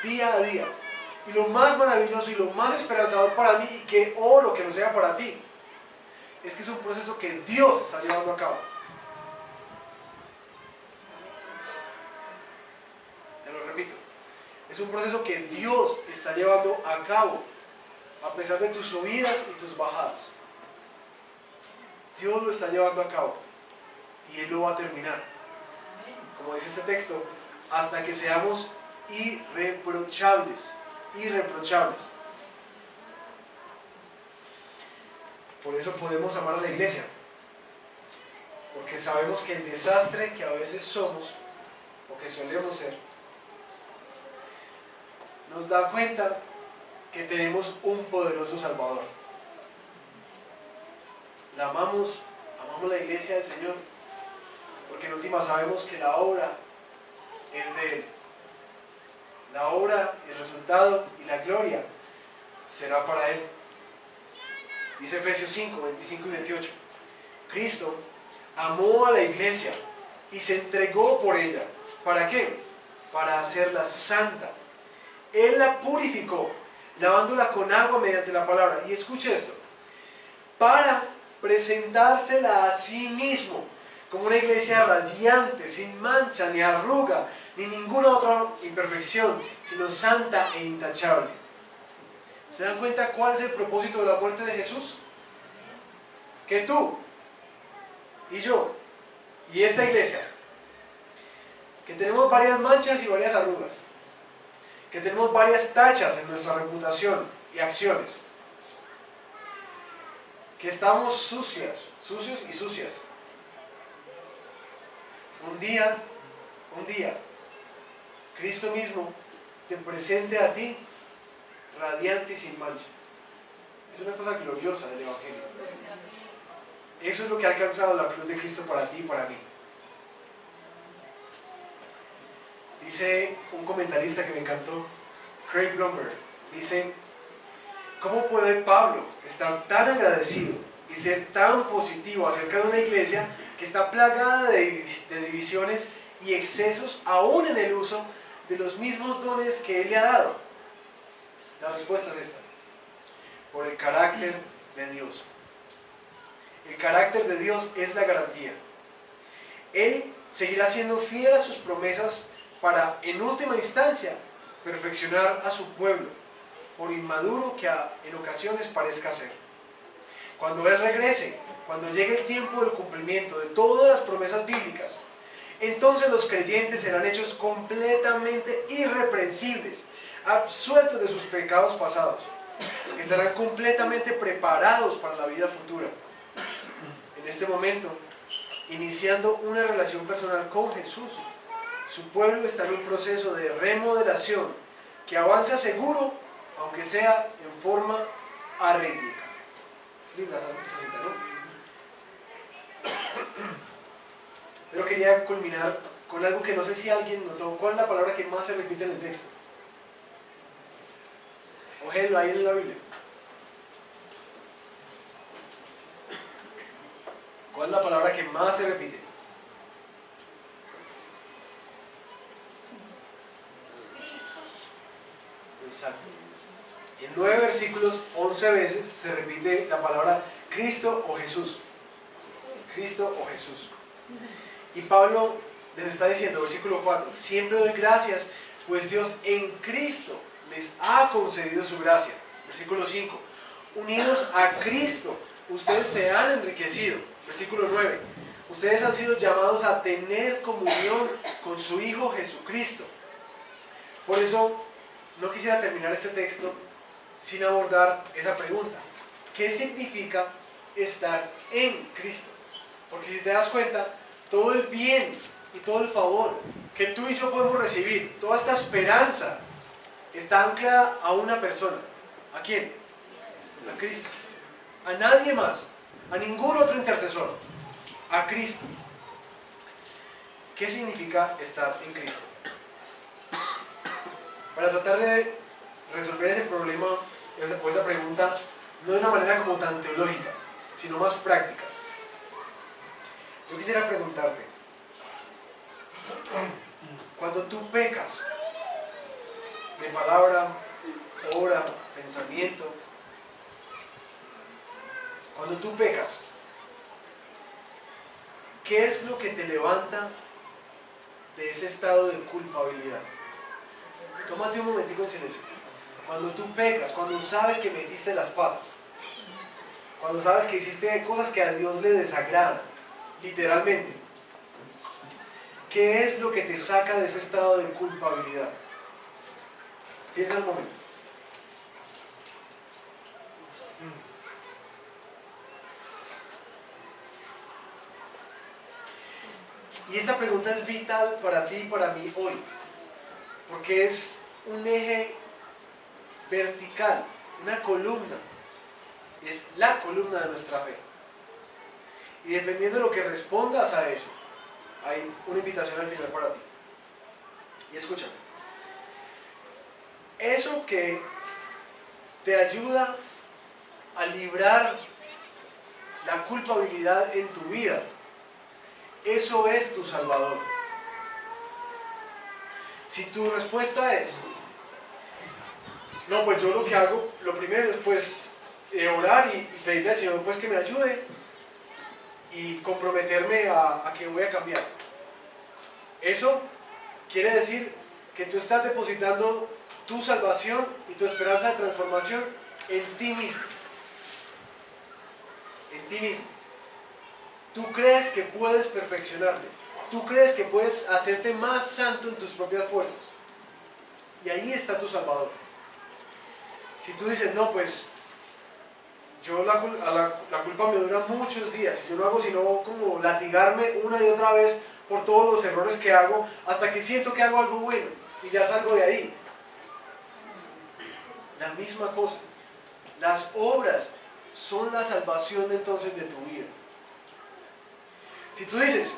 Día a día. Y lo más maravilloso y lo más esperanzador para mí, y que oro que lo sea para ti, es que es un proceso que Dios está llevando a cabo. Te lo repito. Es un proceso que Dios está llevando a cabo, a pesar de tus subidas y tus bajadas. Dios lo está llevando a cabo y Él lo va a terminar. Como dice este texto, hasta que seamos irreprochables. Irreprochables. Por eso podemos amar a la iglesia, porque sabemos que el desastre que a veces somos o que solemos ser nos da cuenta que tenemos un poderoso Salvador. La amamos la iglesia del Señor, porque en última sabemos que la obra es de Él. La obra, el resultado y la gloria será para Él. Dice Efesios 5, 25 y 28. Cristo amó a la iglesia y se entregó por ella. ¿Para qué? Para hacerla santa. Él la purificó, lavándola con agua mediante la palabra. Y escuche esto: para presentársela a sí mismo como una iglesia radiante, sin mancha, ni arruga, ni ninguna otra imperfección, sino santa e intachable. ¿Se dan cuenta cuál es el propósito de la muerte de Jesús? Que tú y yo y esta iglesia, que tenemos varias manchas y varias arrugas, que tenemos varias tachas en nuestra reputación y acciones, que estamos sucios y sucias. Un día, Cristo mismo te presente a ti radiante y sin mancha. Es una cosa gloriosa del Evangelio. Eso es lo que ha alcanzado la cruz de Cristo para ti y para mí. Dice un comentarista que me encantó, Craig Blomberg, dice: ¿cómo puede Pablo estar tan agradecido y ser tan positivo acerca de una iglesia que está plagada de divisiones y excesos aún en el uso de los mismos dones que Él le ha dado? La respuesta es esta: por el carácter de Dios. El carácter de Dios es la garantía. Él seguirá siendo fiel a sus promesas para, en última instancia, perfeccionar a su pueblo, por inmaduro que en ocasiones parezca ser. Cuando Él regrese, cuando llegue el tiempo del cumplimiento de todas las promesas bíblicas, entonces los creyentes serán hechos completamente irreprensibles, absueltos de sus pecados pasados. Estarán completamente preparados para la vida futura. En este momento, iniciando una relación personal con Jesús, su pueblo está en un proceso de remodelación que avanza seguro, aunque sea en forma arrítmica. Linda esa cita, ¿no? Pero quería culminar con algo que no sé si alguien notó. ¿Cuál es la palabra que más se repite en el texto? Ójenlo ahí en la Biblia. ¿Cuál es la palabra que más se repite? Exacto. En 9 versículos, 11 veces se repite la palabra Cristo o Jesús. Cristo o Jesús. Y Pablo les está diciendo, versículo 4, siempre doy gracias, pues Dios en Cristo les ha concedido su gracia. Versículo 5, unidos a Cristo, ustedes se han enriquecido. Versículo 9, ustedes han sido llamados a tener comunión con su Hijo Jesucristo. Por eso, no quisiera terminar este texto sin abordar esa pregunta. ¿Qué significa estar en Cristo? Porque si te das cuenta, todo el bien y todo el favor que tú y yo podemos recibir, toda esta esperanza, está anclada a una persona. ¿A quién? A Cristo. A nadie más, a ningún otro intercesor. A Cristo. ¿Qué significa estar en Cristo? Para tratar de resolver ese problema o esa pregunta, no de una manera como tan teológica, sino más práctica. Yo quisiera preguntarte, cuando tú pecas de palabra, obra, pensamiento, cuando tú pecas, ¿qué es lo que te levanta de ese estado de culpabilidad? Tómate un momentico en silencio. Cuando tú pecas, cuando sabes que metiste las patas, cuando sabes que hiciste cosas que a Dios le desagradan, literalmente, ¿qué es lo que te saca de ese estado de culpabilidad? Piensa un momento. Y esta pregunta es vital para ti y para mí hoy, porque es un eje vertical, una columna, es la columna de nuestra fe. Y dependiendo de lo que respondas a eso, hay una invitación al final para ti. Y escúchame, eso que te ayuda a librar la culpabilidad en tu vida, eso es tu Salvador. Si tu respuesta es, no, pues yo lo que hago, lo primero es pues orar y pedirle al Señor pues que me ayude y comprometerme a que voy a cambiar. Eso quiere decir que tú estás depositando tu salvación y tu esperanza de transformación en ti mismo. En ti mismo. Tú crees que puedes perfeccionarte. Tú crees que puedes hacerte más santo en tus propias fuerzas. Y ahí está tu Salvador. Si tú dices, no, pues yo la culpa me dura muchos días, yo no hago sino como latigarme una y otra vez por todos los errores que hago, hasta que siento que hago algo bueno y ya salgo de ahí. La misma cosa. Las obras son la salvación entonces de tu vida. Si tú dices,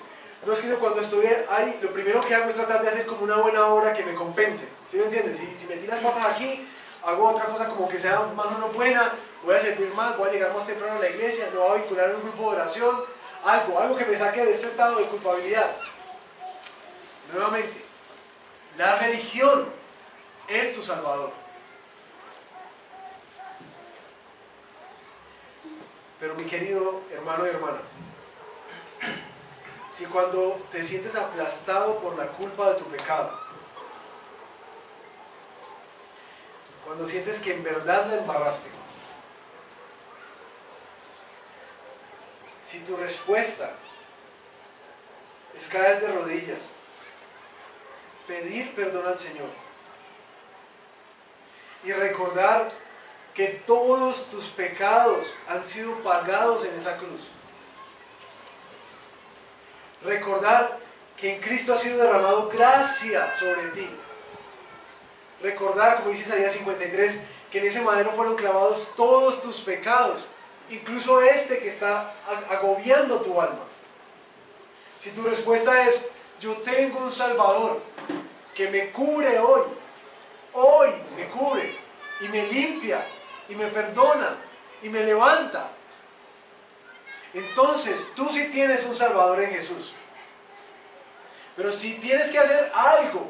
no, es que yo cuando estoy ahí, lo primero que hago es tratar de hacer como una buena obra que me compense. ¿Sí me entiendes? Si metí las patas aquí, hago otra cosa como que sea más o menos buena, voy a servir más, voy a llegar más temprano a la iglesia, me voy a vincular en un grupo de oración, algo que me saque de este estado de culpabilidad. Nuevamente, la religión es tu Salvador. Pero mi querido hermano y hermana, si cuando te sientes aplastado por la culpa de tu pecado, cuando sientes que en verdad la embarraste, si tu respuesta es caer de rodillas, pedir perdón al Señor y recordar que todos tus pecados han sido pagados en esa cruz, recordar que en Cristo ha sido derramado gracia sobre ti, recordar, como dice Isaías 53, que en ese madero fueron clavados todos tus pecados, incluso este que está agobiando tu alma. Si tu respuesta es, yo tengo un Salvador que me cubre hoy me cubre y me limpia y me perdona y me levanta, entonces tú sí tienes un Salvador en Jesús. Pero si tienes que hacer algo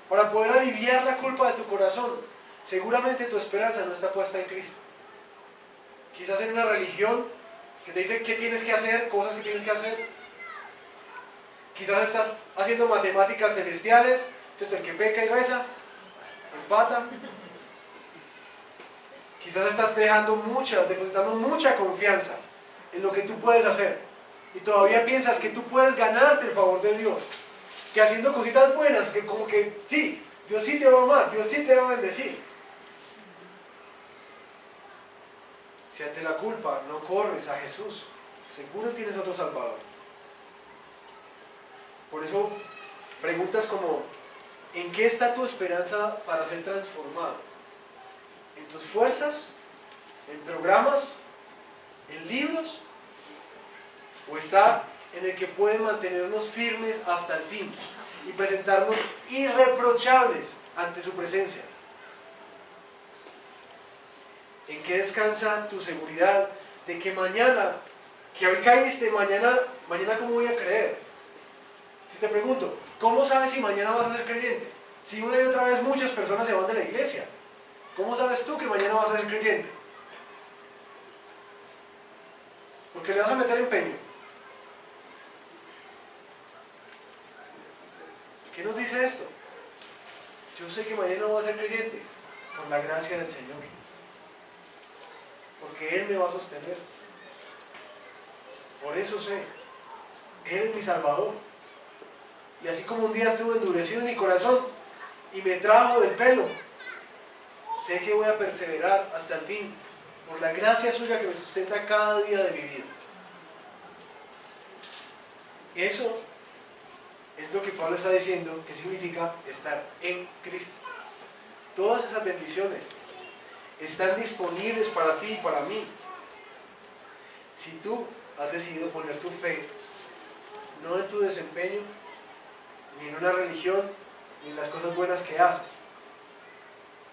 para poder aliviar la culpa de tu corazón, seguramente tu esperanza no está puesta en Cristo. Quizás en una religión que te dice qué tienes que hacer, cosas que tienes que hacer. Quizás estás haciendo matemáticas celestiales, ¿cierto? El que peca y reza, empata. Quizás estás depositando mucha confianza en lo que tú puedes hacer. Y todavía piensas que tú puedes ganarte el favor de Dios. Que haciendo cositas buenas, que como que sí, Dios sí te va a amar, Dios sí te va a bendecir. Si ante la culpa no corres a Jesús, seguro tienes otro Salvador. Por eso, preguntas como, ¿en qué está tu esperanza para ser transformado? ¿En tus fuerzas? ¿En programas? ¿En libros? ¿O está en el que puede mantenernos firmes hasta el fin y presentarnos irreprochables ante su presencia? ¿En qué descansa tu seguridad de que mañana, que hoy caíste, mañana cómo voy a creer? Si te pregunto, ¿cómo sabes si mañana vas a ser creyente? Si una y otra vez muchas personas se van de la iglesia, ¿cómo sabes tú que mañana vas a ser creyente? Porque le vas a meter empeño. ¿Qué nos dice esto? Yo sé que mañana voy a ser creyente por la gracia del Señor, porque Él me va a sostener. Por eso sé, Él es mi Salvador. Y así como un día estuvo endurecido en mi corazón y me trajo del pelo, sé que voy a perseverar hasta el fin por la gracia suya que me sustenta cada día de mi vida. Eso es lo que Pablo está diciendo que significa estar en Cristo. Todas esas bendiciones están disponibles para ti y para mí, si tú has decidido poner tu fe no en tu desempeño, ni en una religión, ni en las cosas buenas que haces.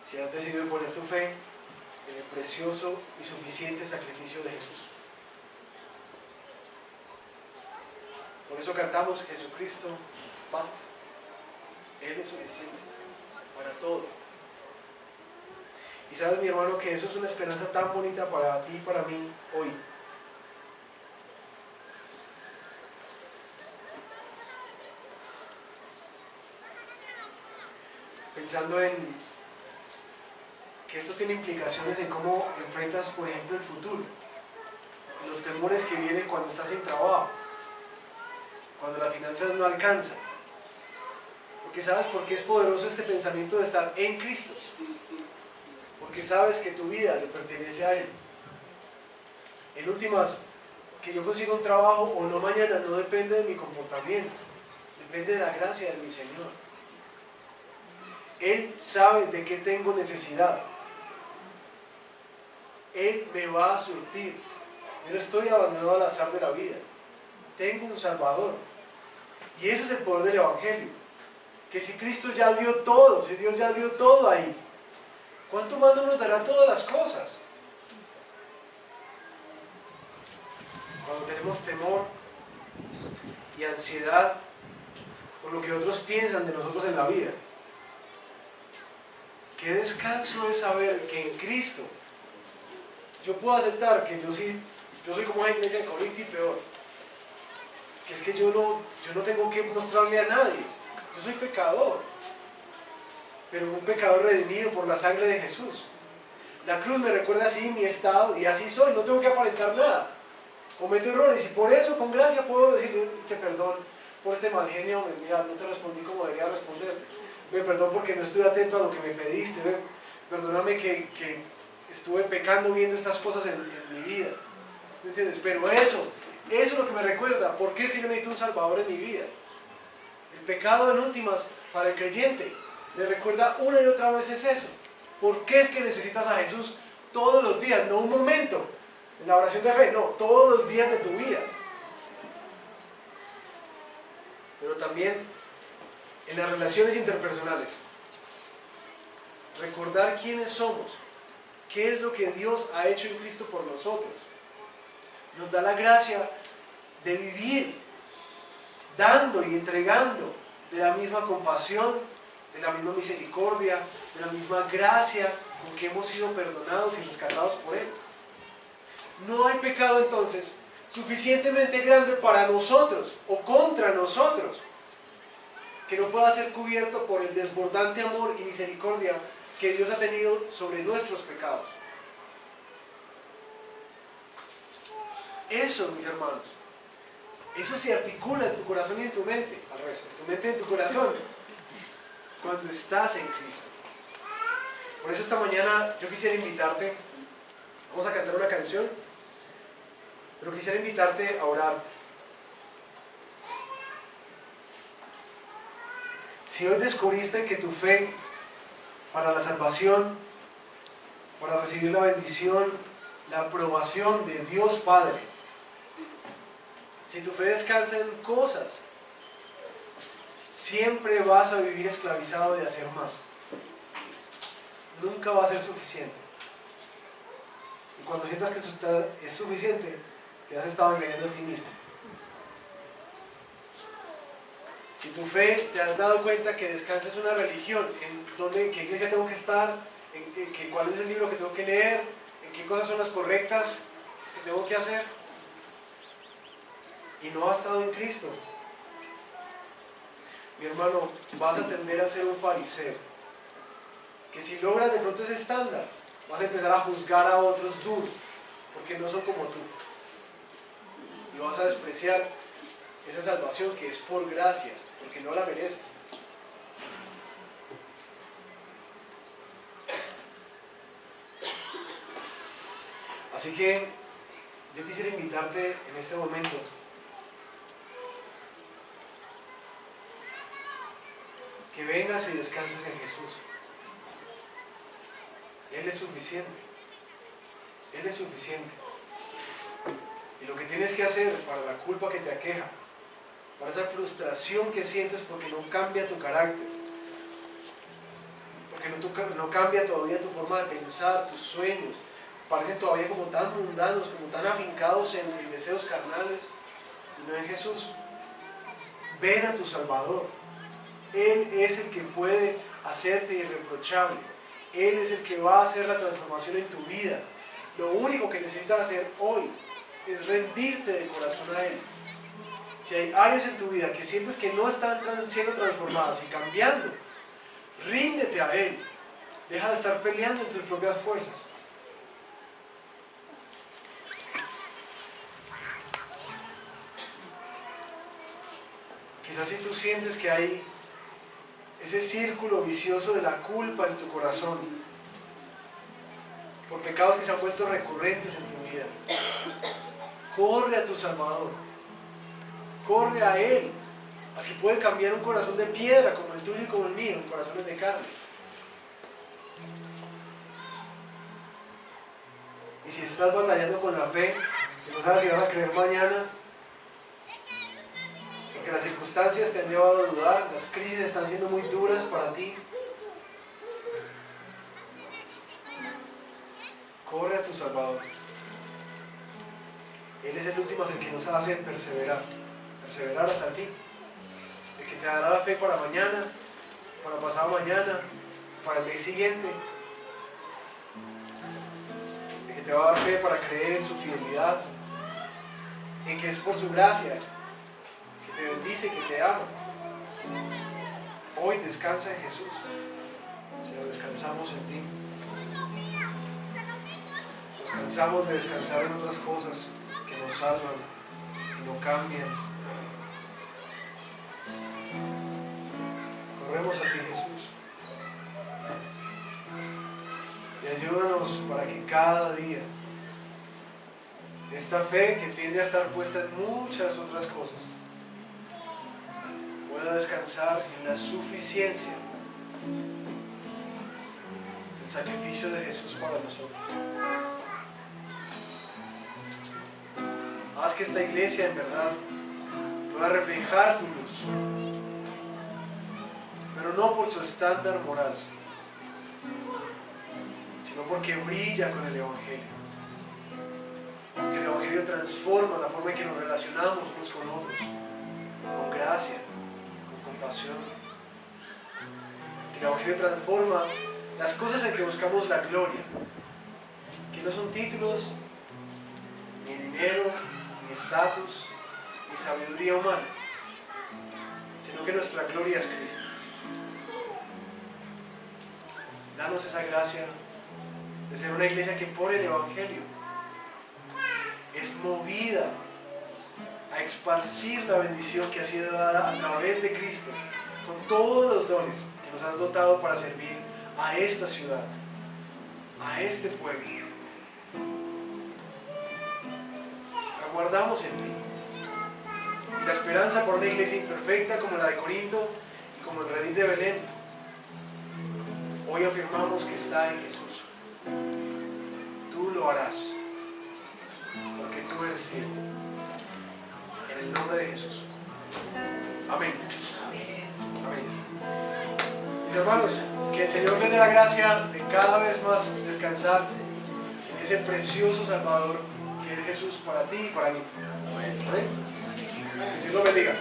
Si has decidido poner tu fe en el precioso y suficiente sacrificio de Jesús. Por eso cantamos, Jesucristo basta. Él es suficiente para todo. Y sabes, mi hermano, que eso es una esperanza tan bonita para ti y para mí hoy. Pensando en que esto tiene implicaciones en cómo enfrentas, por ejemplo, el futuro, los temores que vienen cuando estás sin trabajo, cuando las finanzas no alcanzan. Porque ¿sabes por qué es poderoso este pensamiento de estar en Cristo? Porque sabes que tu vida le pertenece a Él. En últimas, que yo consiga un trabajo o no mañana no depende de mi comportamiento, depende de la gracia de mi Señor. Él sabe de qué tengo necesidad. Él me va a surtir. Yo no estoy abandonado al azar de la vida. Tengo un Salvador. Y ese es el poder del Evangelio. Que si Cristo ya dio todo, si Dios ya dio todo ahí, ¿cuánto más no nos dará todas las cosas? Cuando tenemos temor y ansiedad por lo que otros piensan de nosotros en la vida, qué descanso es saber que en Cristo yo puedo aceptar que yo soy como la iglesia de Corinto y peor. que es que yo no tengo que mostrarle a nadie. Yo soy pecador, pero un pecador redimido por la sangre de Jesús. La cruz me recuerda así mi estado y así soy, no tengo que aparentar nada. Cometo errores y por eso con gracia puedo decir perdón por este mal genio, mira, no te respondí como debería responderte. Perdón porque no estuve atento a lo que me pediste. Perdóname que estuve pecando viendo estas cosas en mi vida. ¿Me entiendes? Pero eso es lo que me recuerda. ¿Por qué es que yo necesito un Salvador en mi vida? El pecado en últimas para el creyente le recuerda una y otra vez es eso. ¿Por qué es que necesitas a Jesús todos los días? No un momento en la oración de fe, no, todos los días de tu vida. Pero también en las relaciones interpersonales. Recordar quiénes somos, qué es lo que Dios ha hecho en Cristo por nosotros. Nos da la gracia de vivir dando y entregando de la misma compasión, de la misma misericordia, de la misma gracia con que hemos sido perdonados y rescatados por Él. No hay pecado entonces suficientemente grande para nosotros o contra nosotros que no pueda ser cubierto por el desbordante amor y misericordia que Dios ha tenido sobre nuestros pecados. Eso, mis hermanos, eso se articula en tu corazón y en tu mente, al revés, en tu mente y en tu corazón, cuando estás en Cristo. Por eso esta mañana yo quisiera invitarte, vamos a cantar una canción, pero quisiera invitarte a orar. Si hoy descubriste que tu fe para la salvación, para recibir la bendición, la aprobación de Dios Padre, si tu fe descansa en cosas, siempre vas a vivir esclavizado de hacer más. Nunca va a ser suficiente. Y cuando sientas que eso es suficiente, te has estado engañando a ti mismo. Si tu fe te has dado cuenta que descansa en una religión, en qué iglesia tengo que estar, en cuál es el libro que tengo que leer, en qué cosas son las correctas que tengo que hacer, y no has estado en Cristo, mi hermano, vas a tender a ser un fariseo, que si logras de pronto ese estándar, vas a empezar a juzgar a otros duros, porque no son como tú, y vas a despreciar esa salvación que es por gracia, porque no la mereces. Así que yo quisiera invitarte en este momento que vengas y descanses en Jesús. Él es suficiente. Él es suficiente. Y lo que tienes que hacer para la culpa que te aqueja, para esa frustración que sientes porque no cambia tu carácter, porque no cambia todavía tu forma de pensar, tus sueños, parecen todavía como tan mundanos, como tan afincados en deseos carnales y no en Jesús. Ven a tu Salvador. Él es el que puede hacerte irreprochable. Él es el que va a hacer la transformación en tu vida. Lo único que necesitas hacer hoy es rendirte de corazón a Él. Si hay áreas en tu vida que sientes que no están siendo transformadas y cambiando, ríndete a Él. Deja de estar peleando en tus propias fuerzas. Quizás si tú sientes que hay ese círculo vicioso de la culpa en tu corazón, por pecados que se han vuelto recurrentes en tu vida, corre a tu Salvador, corre a Él, a que puede cambiar un corazón de piedra como el tuyo y como el mío, en corazones de carne. Y si estás batallando con la fe, que no sabes si vas a creer mañana, porque las circunstancias te han llevado a dudar, las crisis están siendo muy duras para ti, corre a tu Salvador. Él es el último, el que nos hace perseverar hasta el fin, el que te dará la fe para mañana, para pasado mañana, para el mes siguiente, el que te va a dar fe para creer en su fidelidad, en que es por su gracia que te bendice, que te ama. Hoy descansa en Jesús. Señor, descansamos en ti. Nos cansamos de descansar en otras cosas que nos salvan y no cambian. Corremos a ti, Jesús. Y ayúdanos para que cada día esta fe que tiende a estar puesta en muchas otras cosas pueda descansar en la suficiencia del sacrificio de Jesús para nosotros. Haz que esta iglesia en verdad pueda reflejar tu luz, pero no por su estándar moral, sino porque brilla con el Evangelio. Que el Evangelio transforma la forma en que nos relacionamos unos con otros, con gracia, con compasión. Que el Evangelio transforma las cosas en que buscamos la gloria, que no son títulos, ni dinero, ni estatus, ni sabiduría humana, sino que nuestra gloria es Cristo. Danos esa gracia de ser una iglesia que por el Evangelio es movida a esparcir la bendición que ha sido dada a través de Cristo, con todos los dones que nos has dotado para servir a esta ciudad, a este pueblo. Aguardamos en ti. Y la esperanza por una iglesia imperfecta como la de Corinto y como el redil de Belén, hoy afirmamos que está en Jesús. Tú lo harás, porque tú eres fiel. En el nombre de Jesús. Amén. Amén. Mis hermanos, que el Señor les dé la gracia de cada vez más descansar en ese precioso Salvador que es Jesús para ti y para mí. Amén. Que el Señor los bendiga.